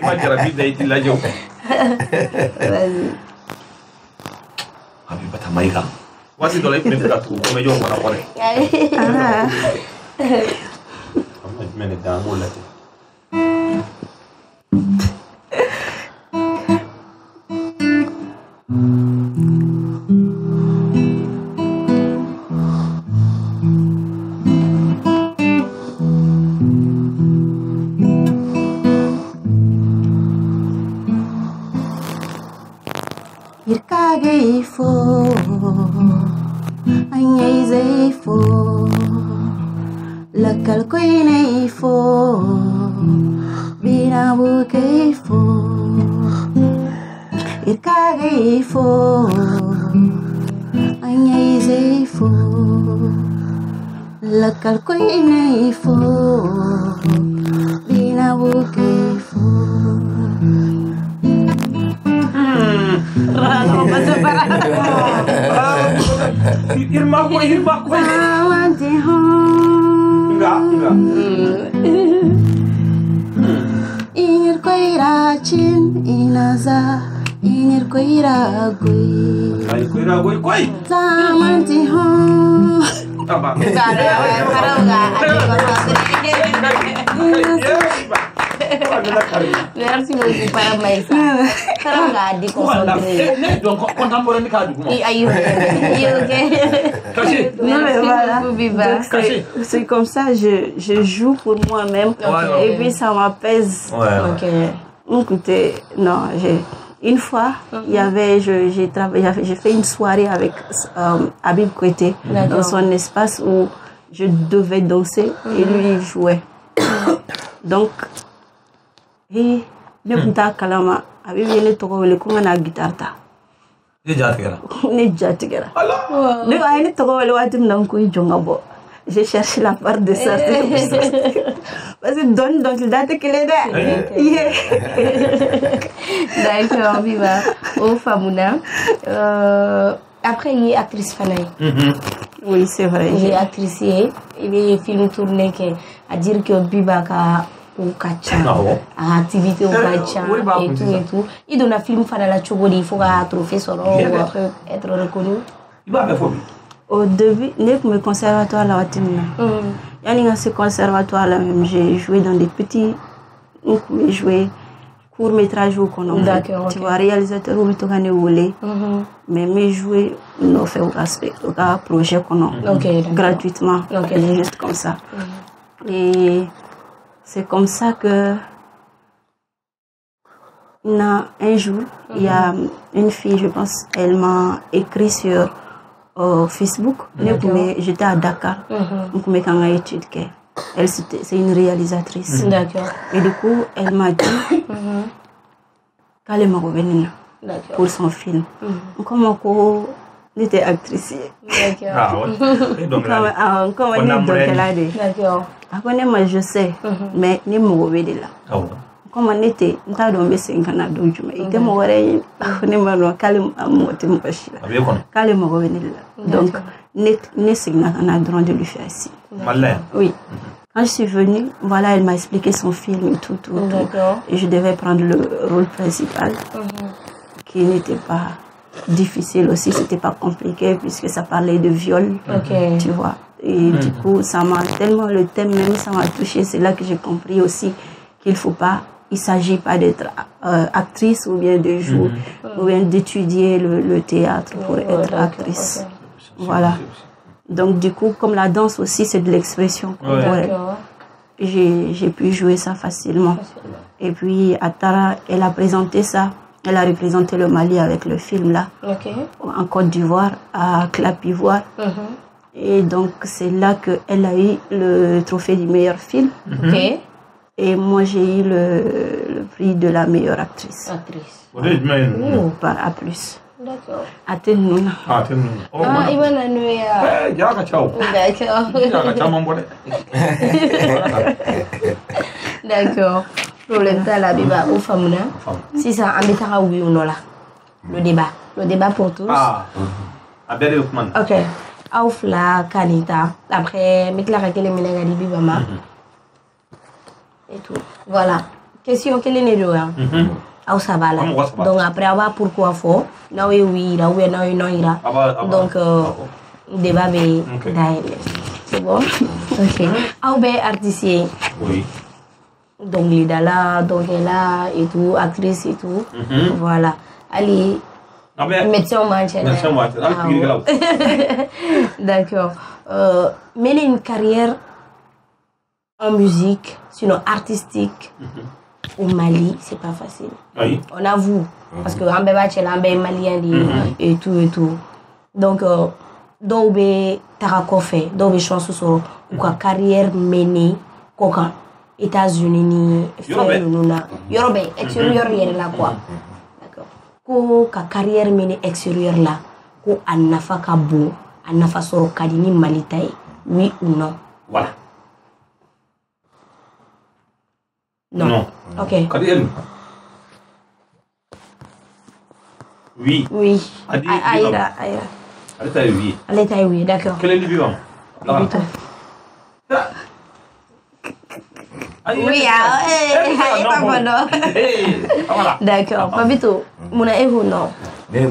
va Jarabi d'ailleurs là jo. Vas-y. Abi bata maïga. Voici dans les premiers là tout, mais yo on va voir. On va mettre dans mon là. Irkageifo, anyeizefo, lakalkoineifo, binabukeifo. Irkageifo, anyeizefo, lakalkoineifo, binabukeifo. Irma ko. Enggak. Inir koirachin inaza, inir koiragui. Ai koiragui koi. Zamanti ho. Taba. Merci beaucoup para Maïsa. Sekarang nggak dikonsentrasi. Donc contemporain ka du. Ayo, ok. Non mais voilà. C'est comme ça, je joue pour moi-même et puis ça m'apaise. Ok. Écoutez, non, une fois, j'ai fait une soirée avec Habib Kouete dans son espace où je devais danser et lui il jouait. Donc, ne kunta kalama Habib yele togo wele ko ngana guitar ta. Ne jatigara. Allah. Ne ayni togo wele watim nan ko jonga bo. J'ai cherché la part de ça. Parce que donne donc il date qu'il est là. D'accord, viva. Oh Famouna. Après il est actrice Fanaï. Oui, c'est vrai. Il est actrice. Il est film tourné à dire que Biba ka ou kacha activité au kacha et tout. Il donne un film Fana la chogodi, il faut un trophée sur être reconnu. Il va faire. Au début, le conservatoire là, ce conservatoire là même, j'ai joué dans des petits, courts-métrages ou qu'on a. D'accord. Tu vois, réalisateur ou tu volé, mais mes jouer, on fait un projet qu'on a gratuitement, juste comme ça. Et c'est comme ça que un jour, il y a une fille, je pense, elle m'a écrit sur Facebook, j'étais à Dakar, elle c'est une réalisatrice. D'accord. Et du coup, elle m'a dit qu'elle m'a revenu pour son film. Comment elle était actrice. D'accord. Comment elle a dit. D'accord. Après, moi je sais, mais elle m'a revenu là. Comme on était, on a dormi 5 ans à Dojuma. Il était mort, il m'a calme à moi, tu m'as calme à revenir là. Donc, n'est pas droit de lui faire ici. Oui. Quand je suis venue, voilà, elle m'a expliqué son film et tout. Et je devais prendre le rôle principal, qui n'était pas difficile aussi, c'était pas compliqué puisque ça parlait de viol, tu vois. Et du coup, ça m'a tellement, le thème même, ça m'a touché. C'est là que j'ai compris aussi qu'il faut pas. Il ne s'agit pas d'être actrice ou bien de jouer, ou bien d'étudier le théâtre pour être actrice. Voilà. Donc du coup, comme la danse aussi, c'est de l'expression corporelle. J'ai pu jouer ça facilement. Et puis, Atara, elle a présenté ça Elle a représenté le Mali avec le film là. En Côte d'Ivoire, à Clap Ivoire. Et donc, c'est là qu'elle a eu le trophée du meilleur film. Et moi, j'ai eu le prix de la meilleure actrice. Par A+. D'accord. Atenouna. D'accord. Problème t'as la biba au famuna. Si ça embêtera oui ou non là. Le débat pour tous. Ok. Aufla Kanita. Après, Mikla Rakele Menagali Bibama. Et tout. Voilà. Question quelle est le Au Sabala. Donc après avoir pourquoi faux. Now oui, là oui, now non ira. Donc débat be c'est bon. Ok. Au be artiste. Oui. Donc Lidala, donc là et tout, actrice et tout. Voilà. Allez. Médecin manche. D'accord. Mener une carrière en musique, sinon artistique, au Mali, c'est pas facile. Oui. On avoue. Parce que on est malien et tout et tout. Donc, d'où Tarakofe, d'où chance sur une carrière menée, coca, États-Unis, Europe, extérieur là quoi. D'accord. Ko ka carrière menée extérieure là, ko anafa kabo, anafa soro kadini malitaï, oui ou non? Voilà. Non. Ok. Oui. Oui. Aïra. Elle est oui, d'accord. Quel est le vivant? Oui, pas bon. D'accord. Papito, mon ego non. Mais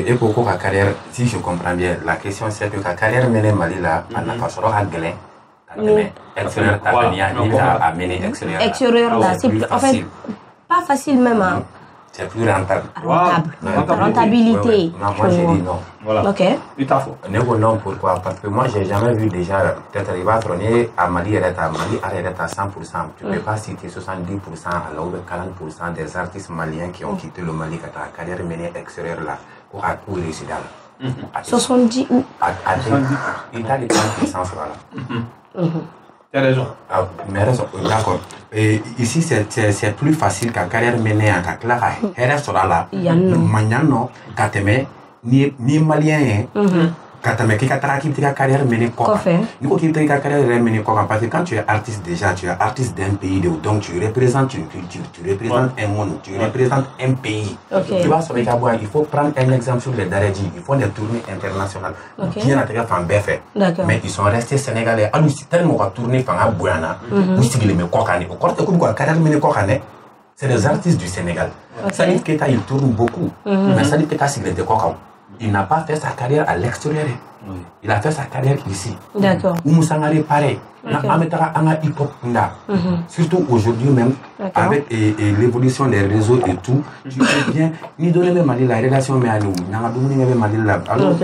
et pourquoi la carrière, si je comprends bien, la question c'est que la carrière menée Mali là, elle n'a pas seulement à Glen. Extérieur, à mener extérieur. Extérieur là, c'est en fait pas facile même. C'est plus rentable. Rentabilité. Non, moi j'ai dit non. Voilà. Ok. Non, pourquoi? Parce que moi j'ai jamais vu déjà, peut-être il va trôner à Mali, arrête à 100%. Tu ne peux pas citer 70% alors 40% des artistes maliens qui ont quitté le Mali quand la carrière menée extérieure là, pour réussir là. 70 ou il a les 40% là. Tu as raison. Mais raison, d'accord. Et ici, c'est plus facile qu'en carrière menée en Kakla. Elle sera là. Maintenant, quand tu es ni malien, quand tu as ta carrière menée quoi? Ni quoi qui ta carrière menée quoi? Parce que quand tu es artiste déjà, tu es artiste d'un pays, donc tu représentes une culture, tu représentes un monde, tu représentes un pays. Tu vas sur les Gabouins, il faut prendre un exemple sur les Daredji, ils font des tournées internationales. Qui en a fait mais ils sont restés sénégalais. Alors, si tellement on tourner en Bouyana, ou si les mecs cocanés, au corps de quoi carrière menée cocanés, c'est des artistes du Sénégal. Salif Keita, il tourne beaucoup, mais Salif Keita, c'est des cocan. Il n'a pas fait sa carrière à l'extérieur. Il a fait sa carrière ici. D'accord. Oumousangare pareil. Surtout aujourd'hui même, avec l'évolution des réseaux et tout, tu peux bien ni donner même la relation mais à nous. Alors,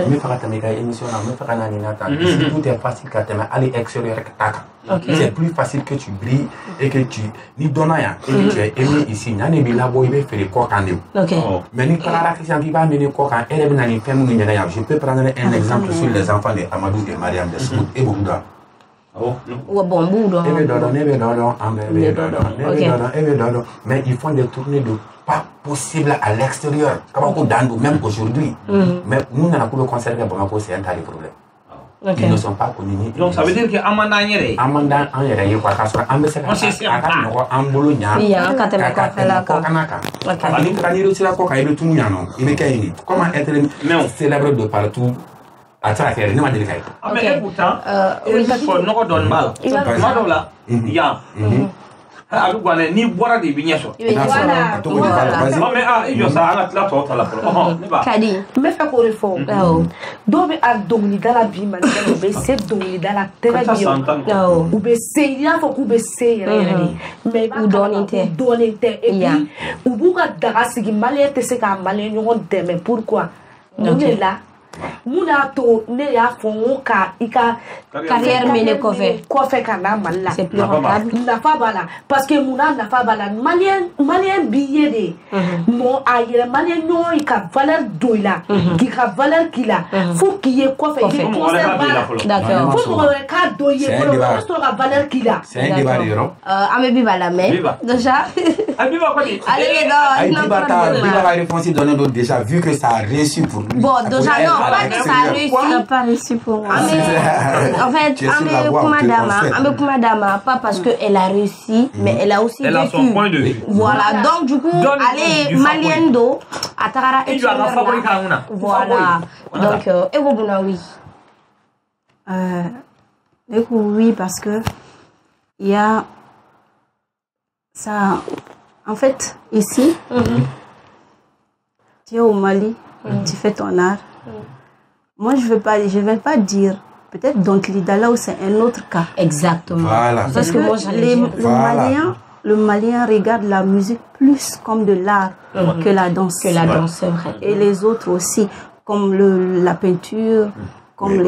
émission tout est facile quand tu es extérieur. C'est plus facile que tu brilles et que tu ni donnes rien et que tu es aimé ici. Mais ni je peux prendre un exemple sur les enfants de Amadou et Mariam de Soumoud et Bouddha. Mais ils font des tournées de pas possible à l'extérieur. Même aujourd'hui. Mais nous, on a pour le concert de Bamako, c'est un tas de problèmes. Ils ne sont pas connus. Donc ça veut dire que Amanda Nyere. Amanda Nyere, quoi, parce que Amanda comment être célèbre de partout. À travers les noms de l'école. Mais pourtant, il faut nous donner mal. Il y a. Ni boire des beignets. Mais il y a ça à la torte à la Kadi, me fait qu'on réforme. Donc, à donner dans la vie, c'est donner dans la terre. Ou c'est il y a faut qu'on c'est mais ou donner et puis ou beaucoup d'arras qui malais c'est qu'un malais nous on t'aime pourquoi on est là Muna to ne y'a fɔ n ko ka i ka carrière mene kɔfɛ ka na Mali la. C'est plus rentable. Nafa b'a la parce que munna nafa b'a la malien b'i ye de mɔ a yɛrɛ malien ɲɔgɔn i ka valeur don i la k'i ka valeur k'i la fo k'i ye kɔfɛ i bɛ concert ba la fo mɔgɔ wɛrɛ k'a don i ye bolo o bɛ sɔrɔ ka valeur k'i la. C'est un débat de yɔrɔ. An bɛ Biba lamɛn déjà. Biba kɔni. Biba ka réponse donné donc déjà vu que ça a réussi pour lui. Bon déjà non pas que ça a réussi. Ça n'a pas réussi pour moi. En fait Amé Kumadama pas parce qu'elle a réussi mais elle a aussi vécu. Elle a son point de vue. Voilà donc du coup allez Maliendo à Tarara et voilà donc et vous oui. Oui parce que il y a ça en fait ici tu es au Mali tu fais ton art. Moi, je vais pas dire, peut-être donc l'Idala où c'est un autre cas. Exactement. Voilà. Parce que le Malien regarde la musique plus comme de l'art que la danse. Que la danse, c'est vrai. Et les autres aussi, comme la peinture, comme je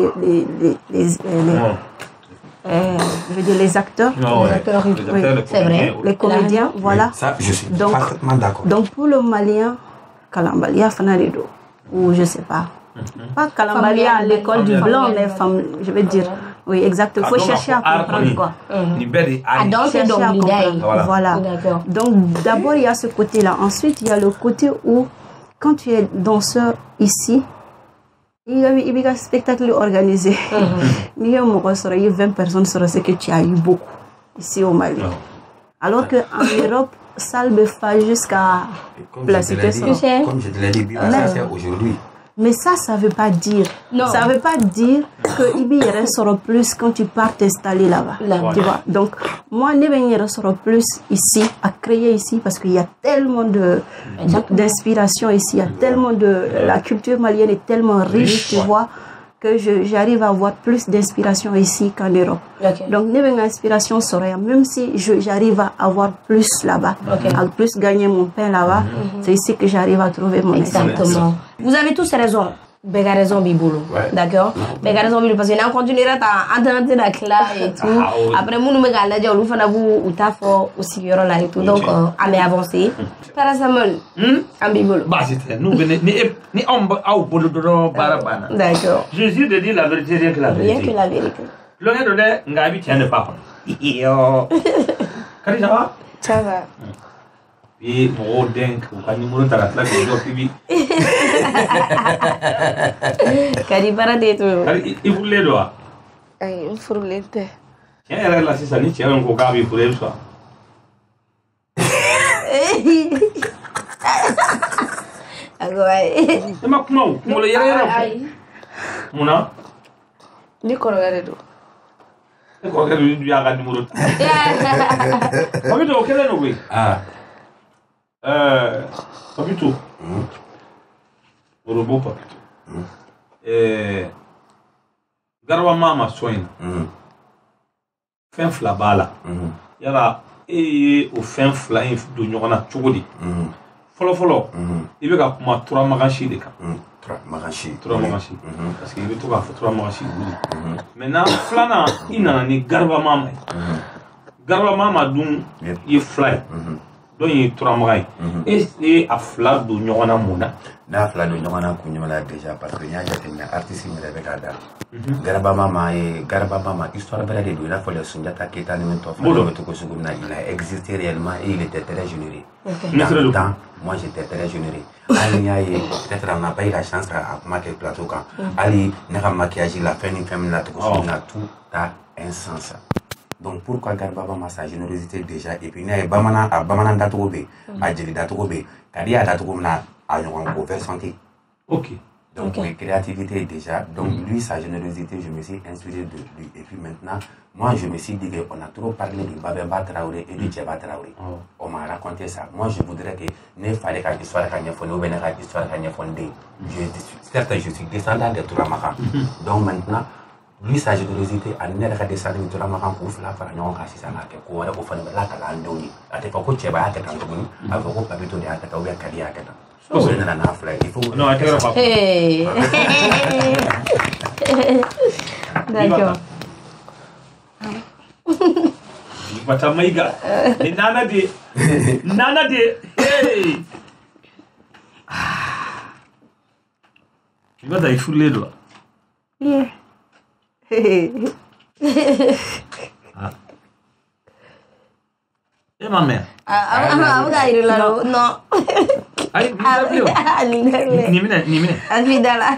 veux dire les acteurs. Les acteurs, oui. C'est vrai. Les comédiens, voilà. Ça, je suis parfaitement d'accord. Donc, pour le Malien, Kalambalia Fanaredo, ou je sais pas. Pas Kalambalia à l'école du blanc, mais je veux dire, oui, exactement. Il faut chercher à comprendre quoi. À danser donc l'idée. Voilà. Donc, d'abord, il y a ce côté-là. Ensuite, il y a le côté où, quand tu es danseur ici, il y a un spectacle organisé. Il y a 20 personnes sur ce que tu as eu beaucoup ici au Mali. Alors qu'en Europe, salle de fa jusqu'à placer ça. Comme je te l'ai dit, ça c'est aujourd'hui. Mais ça veut pas dire. Non. Ça veut pas dire que Ibiyere sera plus quand tu pars t'installer là-bas. Tu vois. Donc, moi, Nebengere sera plus ici, à créer ici, parce qu'il y a tellement d'inspiration ici, il y a tellement la culture malienne est tellement riche, tu vois, que j'arrive à avoir plus d'inspiration ici qu'en Europe. Donc, Nebeng inspiration serait, même si j'arrive à avoir plus là-bas, à plus gagner mon pain là-bas, c'est ici que j'arrive à trouver mon inspiration. Exactement. Vous avez tous raison. Béga raison Biboulou. D'accord. Béga raison Biboulou parce que nous continuera à entendre la classe et tout. Après nous me gala dia olu fana bu utafo aussi yoro là et tout. Donc à me avancer. Parasamol. Biboulou. Bah c'était nous ni on bolo do barabana. D'accord. Jésus de dire la vérité rien que la vérité. Rien que la vérité. L'on donné ngabi tient ne pas. Yo. Kari ça va? Ça va. Et mon denk ou quand numéro ta la que pibi. Kari para de tout. Kari il voulait doit. Ay, un frulente. Tiens elle là c'est ça ni tiens on ko gabi pour elle ça. Agora. Ma kuma mo le yara. Mona. Ni korogare do. Ko ke du ya ga numéro. Ko do kele no we. Papito. Orobo papito. Garwa mama soin. Fen fla bala. Yara o fen fla do nyogona chogodi. Folo. Ibe ka kuma tura magashi de ka. Tura magashi. Parce que ibe to ka tura magashi. Maintenant flana ina ni garwa mama. Garwa mama dun ye fly. Donc il travaille et a fla do nyona muna na fla do nyona ku nyona déjà parce que nya jate na artiste mi avec ada garaba mama histoire belle de do la folie Sunjata Keita ni to fa to ko sugu na il a existé réellement et il était très généreux. Moi j'étais très généreux. Ali peut-être on n'a pas eu la chance à marquer le plateau quand Ali n'a maquillage la fin une femme la to ko sugu na tout a un sens. Donc pourquoi Garba Mama sa générosité déjà et puis n'a bamana a bamana datogo be a jeli datogo be kadi a datogo na a yon ko faire santé. OK. Donc oui, créativité déjà. Donc lui sa générosité je me suis inspiré de lui et puis maintenant moi je me suis dit qu'on a trop parlé de Babemba Traoré et de Djeba Traoré. On m'a raconté ça. Moi je voudrais que ne fallait qu'à histoire qu'à fondé ou bien qu'à histoire qu'à fondé. Certes je suis descendant de Touramaka. Donc maintenant lui sa générosité a ne ka descendre de Touramaka pour faire la ñon ka sisa na ke ko wala ko fa la kala ndoni ate fa ko Djeba ka tan to a ko papito de aka to bien kali aka tan Non, attends, pas. D'accord. Mata maiga. Ni nana de. Hey. Tu vas d'aller fouler là. Yeah. Et ma mère. Non. Ay, ni mine. Afidala.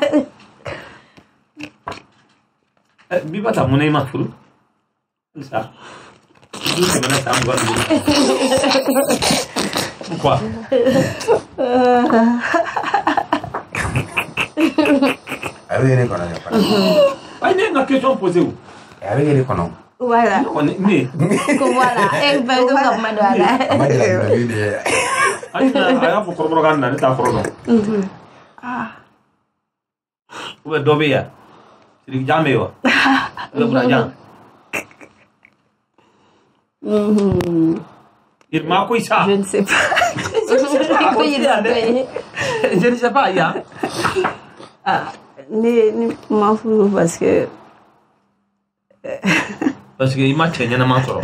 Biba ta munay ma furu. Ça. Pourquoi? Une question posée. Voilà. Mais. Voilà. Elle va nous comme madame. Ayah faut programme na ta prono. Ou dobia. C'est jamais yo. Le brajan. Il m'a quoi ça? Je ne sais pas. Je ne sais pas, ya. M'en fous parce que. Parce qu'il m'a tenu dans ma soro.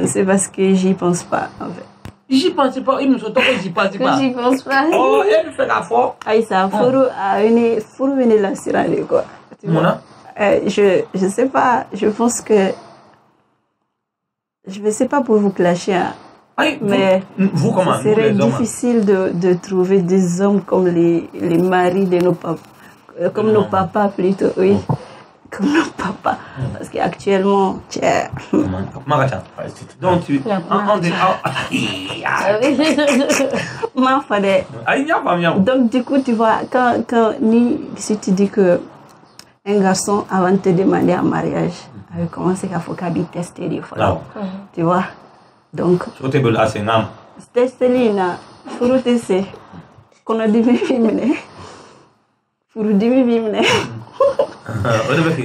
C'est parce que j'y pense pas en fait. J'y pense pas, il me sauto que j'y pense pas. J'y pense pas. Oh, elle fait la foi. Aïssa, faut venir la sirale quoi. Mona? Je sais pas, je pense que. Je ne sais pas pour vous clasher, hein, mais vous comment? Ce serait difficile de trouver des hommes comme les maris de nos papas, comme nos papas plutôt, oui, comme nos papas, parce qu'actuellement, donc tu, donc du coup tu vois si tu dis que un garçon avant de te demander en mariage avait commencé à faut qu'il tester des fois, tu vois, donc tester là faut tester qu'on a demi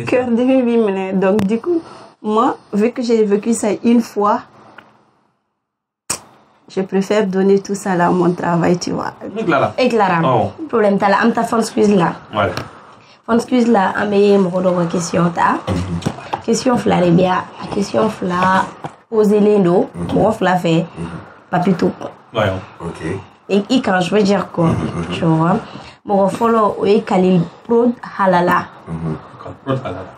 cœur demi. Donc du coup moi vu que j'ai vécu ça une fois, je préfère donner tout ça là à mon travail, tu vois. Éclairant. Problème t'as là am ta fan squeeze là. Voilà. Fan squeeze là amé mo do question ta. Question fla les bien, question fla poser les dos, moi fla fait papito. Ouais. OK. Et quand je veux dire quoi, tu vois. Mon follow oui Khalil prod halala. Prod halala.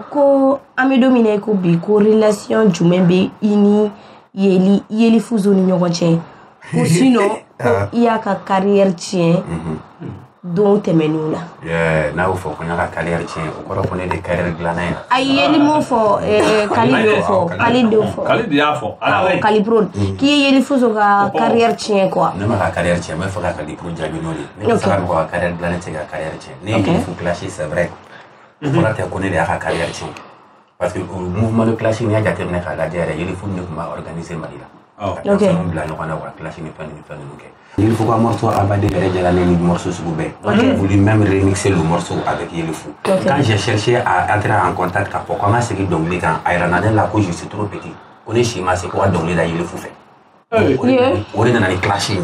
Ko ame dominer ko bi ko relation jumembe ini yeli fuzo ni ɲɔgɔn cɛ ko sinon ko i y'a ka carrière tiɲɛ don tɛmɛnenw la. N'a y'o fɔ ko n y'a ka carrière tiɲɛ o kɔrɔ ko ne de carrière dilanna ye. A yeli m'o fɔ Khalid y'o fɔ. Khalid y'a fɔ. Khalid Prod k'i ye yeli fuzo ka carrière tiɲɛ quoi. Ne ma ka carrière tiɲɛ n bɛ fɛ ka Khalid Prod jaabi n'o de ye. Ne bɛ fɛ ka mɔgɔ ka carrière dilan ne tɛ se ka carrière tiɲɛ. Ne ye yeli fu clashé c'est vrai. O kɔrɔ tɛ ko ne de y'a ka carrière tiɲɛ. Parce que au mouvement de clash il y a déjà terminé à la guerre, il faut ne pas organiser Mali là. OK. On bla no kana wa clash ni fan OK. Il faut un morceau à bas de la ligne morceau sur Boubé. J'ai voulu même remixer le morceau avec Yelifou. Quand j'ai cherché à entrer en contact pour comment c'est que donc les gars Iranadel la cause je suis trop petit. On est chez moi c'est quoi donc les Yelifou fait. On est dans les clashing.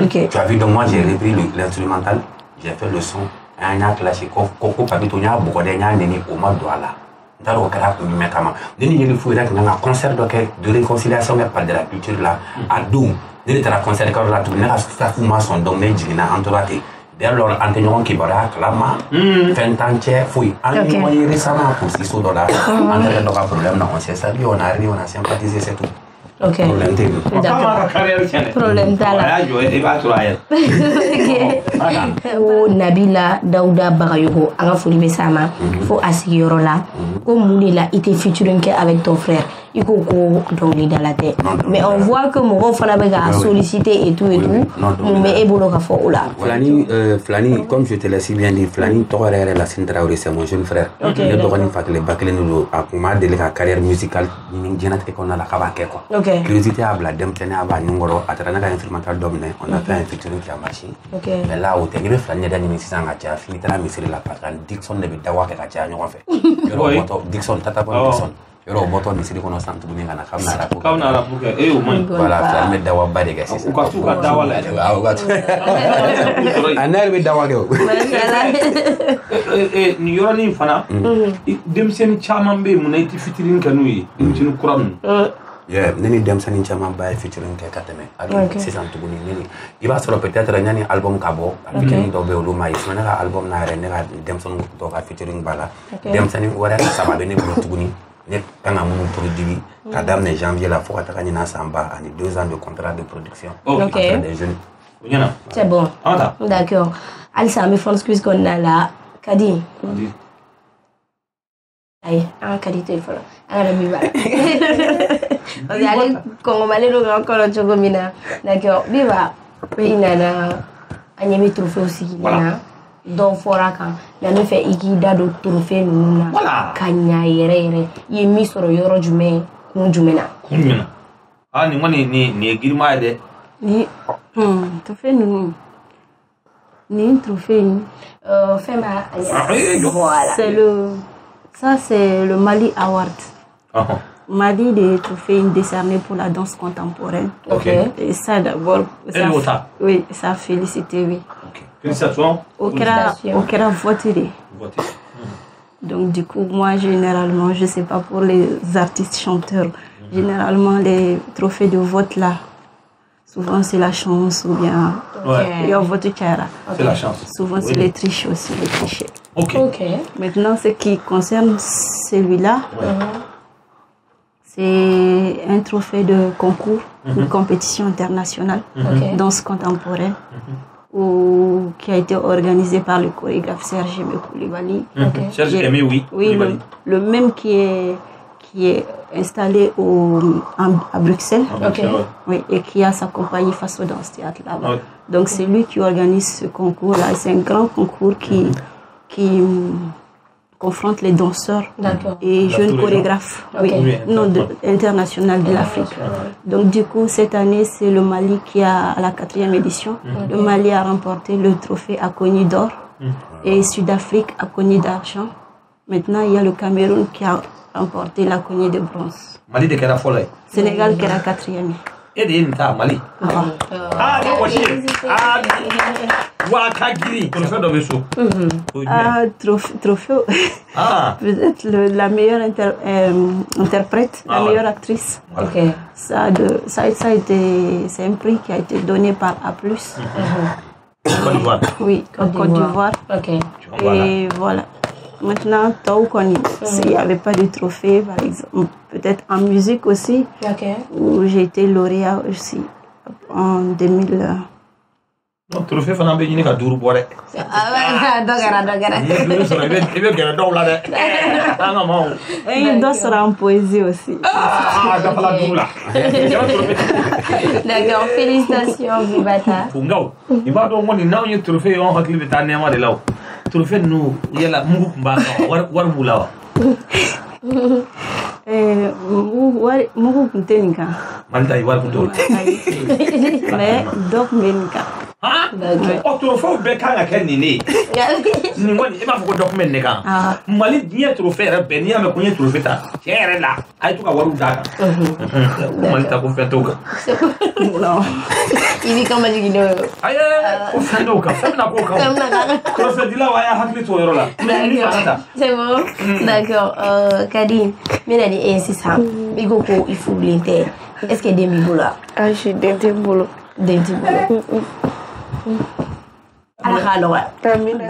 Tu as vu donc moi j'ai repris l'instrumental, j'ai fait le son, un a clashé coco papitonia bokodenya neni au mois douala. Dans le cas où nous mettons, il faut un concert de réconciliation par de la culture là, à Doum. Nous avons un concert de la tournée, nous avons son domaine de l'entourage. Dès lors, Antonio qui va clairement, fait un temps de fouille. On a eu récemment pour $6. On a eu un problème, on s'est servi, on a ri, on a sympathisé, c'est tout. OK. Problème t'ala. O Nabila Daouda Bagayogo an ka foli bɛ s'a ma fo a sigiyɔrɔ la ko mun de la i tɛ featuring kɛ avec ton frère i ko dɔnkilidala tɛ mais on voit que mɔgɔw fana bɛ ka solliciter et tout mun bɛ e bolo ka fɔ o la. Flani comme je te l'ai si bien dit Flani tɔgɔ yɛrɛ Lassine Traoré c'est mon jeune frère. Ne dɔgɔnin fa kelen ba kelen de don a kun m'a deli ka carrière musicale ɲini diɲɛnatigɛ kɔnɔna la k'a b'a kɛ quoi. Curiosité y'a bila denmisɛnnin a b'a ɲunkɔrɔ a taara ne ka instrumental dɔ minɛ on a fait un featuring qui a marché. Mais là o tɛ n'i bɛ Flani yɛrɛ ɲini sisan ka caya f'i taara misiri la parce que Dixon de bɛ dawa kɛ ka caya ɲɔgɔn fɛ. Yɔrɔ mɔtɔ Dixon Tata Boy Dixon yɔrɔ bɔtɔ misiri kɔnɔ san tuguni ka na k'a bɛna arabu k'a bɛna arabu kɛ e y'o man ɲi voilà an bɛ dawa ba de kɛ sisan u ka t'u ka dawa la awɔ u ka t'u a ne yɛrɛ bɛ dawa kɛ o nin yɔrɔnin fana denmisɛnnin caman bɛ yen munna i tɛ fitinin kɛ n'u ye denmisɛnnin kura ninnu ne ni denmisɛnnin caman ba ye featuring kɛ ka tɛmɛ hali sisan tuguni i b'a sɔrɔ peut-être yanni album ka bɔ featuring dɔw bɛ yen olu ma ye ne ka album na yɛrɛ ne ka denmisɛnnin dɔw ka featuring b'a la denmisɛnnin wɛrɛ saba bɛ ne bolo tuguni ne kan ka minnu produit ka daminɛ janvier la fo ka taga ɲina san ba ani 2 ans de contrat de production entre des jeunes. C'est bon. D'accord. Alisa, mes France quiz qu'on a là, Kadi. Aïe, un Kadi téléphone. Un ami voilà. On est allé Congo Malais nous encore le Chogomina. D'accord. Viva. Il y a un yemi trophée aussi qui là. Donc fora kan mais ne fait iki da do trophée nous na. Kanya yere ye mi soro yoro jume kun jumena. Ah ni ngoni ni girma de. Ni trophée nous. Ni trophée. Fema. Voilà. C'est le Mali Award. Mali des trophées décernés pour la danse contemporaine. Et ça d'abord. Oui, ça a félicité, oui. Félicitations. Au Kera voté. Donc du coup, moi généralement, je sais pas pour les artistes chanteurs, généralement les trophées de vote là, souvent c'est la chance ou bien vote Kera. C'est la chance. Souvent c'est les triches aussi, les trichés. Ok. Maintenant, ce qui concerne celui-là, c'est un trophée de concours, une compétition internationale, danse contemporaine, qui a été organisé par le chorégraphe Serge Aimé Koulibaly. Serge Aimé, oui. Oui, le même qui est installé à Bruxelles, oui, et qui a sa compagnie Faso Danse Théâtre là-bas. Donc c'est lui qui organise ce concours-là. C'est un grand concours qui confronte les danseurs et jeunes chorégraphes international de l'Afrique. Donc du coup, cette année, c'est le Mali qui a la 4e édition. Le Mali a remporté le trophée Akoni d'or et Sud-Afrique Akoni d'argent. Maintenant, il y a le Cameroun qui a remporté l'Akoni de bronze. Mali de quelle folie? Sénégal qui est la 4e. Et de Mali. Trophée. Peut-être la meilleure interprète, la meilleure actrice. C'est un prix qui a été donné par A+. Côte d'Ivoire. Oui, Côte d'Ivoire. Et voilà. Maintenant, il n'y avait pas de trophée, par exemple. Peut-être en musique aussi, où j'ai été lauréat aussi en 2000. Donc, trophée, il y a un dour boire. Il doit se en poésie aussi. D'accord, félicitations, Vibata. Il va donc un trophée, on va cliver ta néma de là. Trophée, nous, il y a la Moukoumba, Warmoula. Mugu kuntenika. Malta iwar kutola. Mais donc menika. O trophée be kan ka ken ni. Ni ngoni e ba fo document ne kan. Mali diɲɛ trophée yɛrɛ bɛɛ n'i y'a mɛn ko n ye trophée ta cɛ yɛrɛ la a ye to ka wariw d'a kan. Mali ta ko fɛn t'o kan. Non. I b'i kama jigin n'o ye. Ayi ko fɛn t'o kan fɛn bɛna k'o kan. Trophée dilaw a y'a hakili t'o yɔrɔ la. C'est bon. D'accord. Kadi, mais la ni sisan i ko ko i furulen tɛ. Est-ce que den b'i bolo wa? J'ai den tɛ n bolo. Den t'i bolo. Ala k'a nɔgɔya. Amina.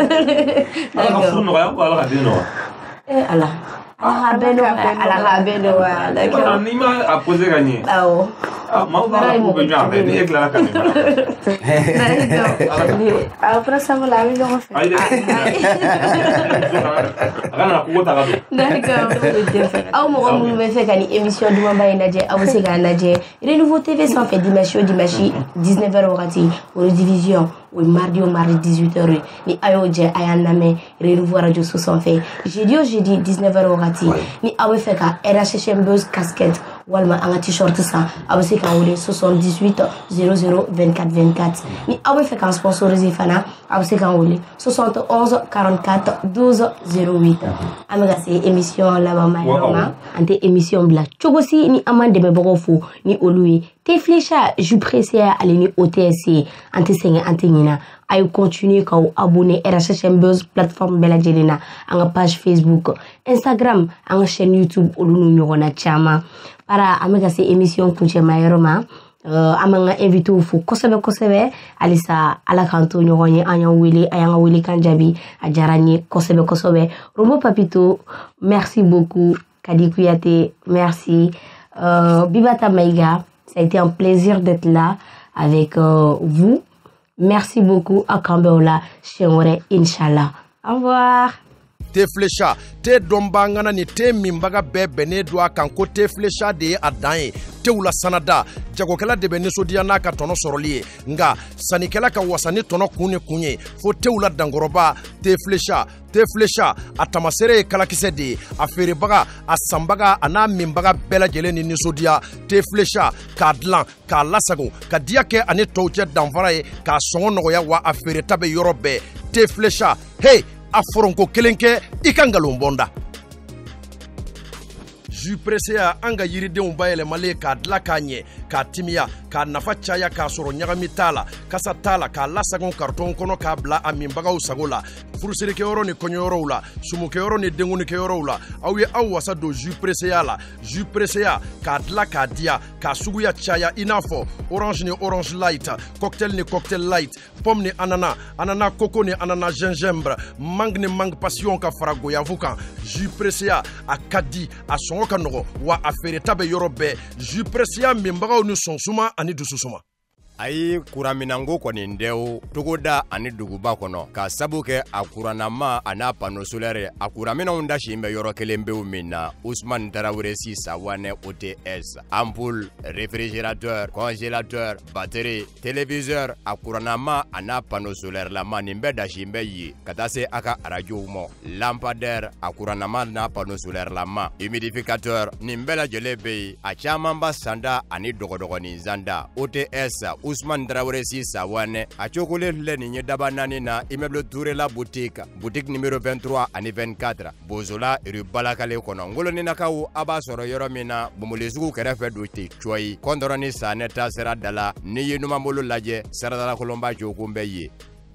Ala ka furu nɔgɔya ko Ala ka den nɔgɔya. Ala. Ala k'a bɛɛ nɔgɔya. Ala k'a bɛɛ nɔgɔya. D'accord. N'i ma a poser ka ɲɛ. Awɔ. Maaw b'a la k'u bɛ ɲɔgɔn fɛ ni e tilala ka nin fana. Après ça, on l'a mis ɲɔgɔn fɛ. Ayi dɛ. A kana kogo ta ka don. D'accord. Aw mɔgɔ minnu bɛ fɛ ka ni émission dumanba in lajɛ aw bɛ se k'a lajɛ Renouveau TV sanfɛ dimanche o dimanche 19h wagati o redivision au mardi 18h ni ayo je ayaname renouveau radio 60 jeudi 19h au rati ni awe feka RHM Buzz casquette walma anga t-shirt ça abasi ka wole 78 00 24 24 ni awe feka sponsorisé fana abasi ka wole 71 44 12 08 amiga c'est émission la mama yoma ante émission bla chogosi ni amande me bogofo ni olui te flécha ju pressé aller ni OTSC ante senga ante nina ay continuer ka abonner RHM Buzz plateforme bela jelena anga page Facebook Instagram anga chaîne YouTube olunu nyona chama para amiga c'est émission kunche mayeroma amanga invité fu kosebe alisa ala kanto nyonye anya wili kanjabi ajaranye kosebe Romo Papito merci beaucoup Kadi Kouyaté merci Bibata Maïga ça a été un plaisir d'être là avec vous merci beaucoup à Kambeola Chenore Inch'Allah au revoir te flecha te dombangana ni te mimbaga bene do kan ko te flecha de adan te wula sanada jagokela de bene sodia na ka tono soroliye nga sanikela ka wasani tono kunye fo te wula dangoroba te flecha atamasere kala kisede afere baga asambaga ana mimbaga bela jeleni ni sodia te flecha kadlan ka lasago ka diake ani tawje danvaraye ka songo noya wa afere tabe yorobe te flecha hey aforonko kelenke ikangalon bonda ju pressé anga yiridenw bayɛlɛmalen k'a dila k'a ɲɛ k'a timiya k'a nafa caya k'a sɔrɔ ɲagami t'a la kasa t'a la k'a lasagon karton kɔnɔ k'a bila a minbagaw sago la furusirikɛyɔrɔ ni kɔɲɔyɔrɔw la sumukɛyɔrɔ ni denkunikɛyɔrɔw la aw ye aw wasa don ju presseya la ju presseya k'a dila k'a diya k'a suguya caya i n'a fɔ orange ni orange light cocktail ni cocktail light pomme ni anana coco ni anana gingembre mangue ni mangue passion ka fara goyavu kan ju presseya a ka di a sɔngɔ ka nɔgɔ wa a feereta bɛ yɔrɔ bɛɛ ju presseya minbagaw ni sɔnsuma ani dususuma ayi kuraminango kɔni dɛw togoda ani duguba kɔnɔ ka sabu kɛ a kuranama a n'a pano solaire a kuraminanw dasi bɛ yɔrɔ kelen bew min na Ousmane Tarawele si Sawane OTS ampoule réfrigérateur congélateur batterie téléviseur a kuranama a n'a pano solaire lama nin bɛ dasi bɛ ye ka taa se a ka arajow ma lampadaire a kuranama n'a pano solaire lama humidificateur nin bɛɛ lajɛlen bɛ ye a caman ba sanda ani dɔgɔdɔgɔnin zanda OTS Ousmane Traoré si Sawane a cokole filɛ nin ye daba naani na immeuble Touré la boutique numéro 23 ani 24 Bozola rue Balakale kɔnɔ ngoloninakaw a b'a sɔrɔ yɔrɔ min na Bomolisugu kɛrɛfɛ do te coyi kɔndɔrɔni sanɛ ta sera da la ni ye numabolo lajɛ saradalakolonba jokun bɛ ye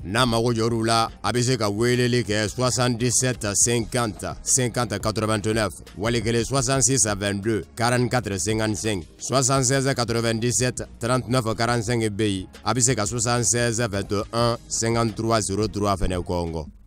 n'a mago jɔr'u la a bɛ se ka weleli kɛ 77 50 50 89 wali kelen 66 22 44 55 76 97 39 45 bɛ yen a bɛ se ka 76 21 53 03 fɛnɛ kɔngɔ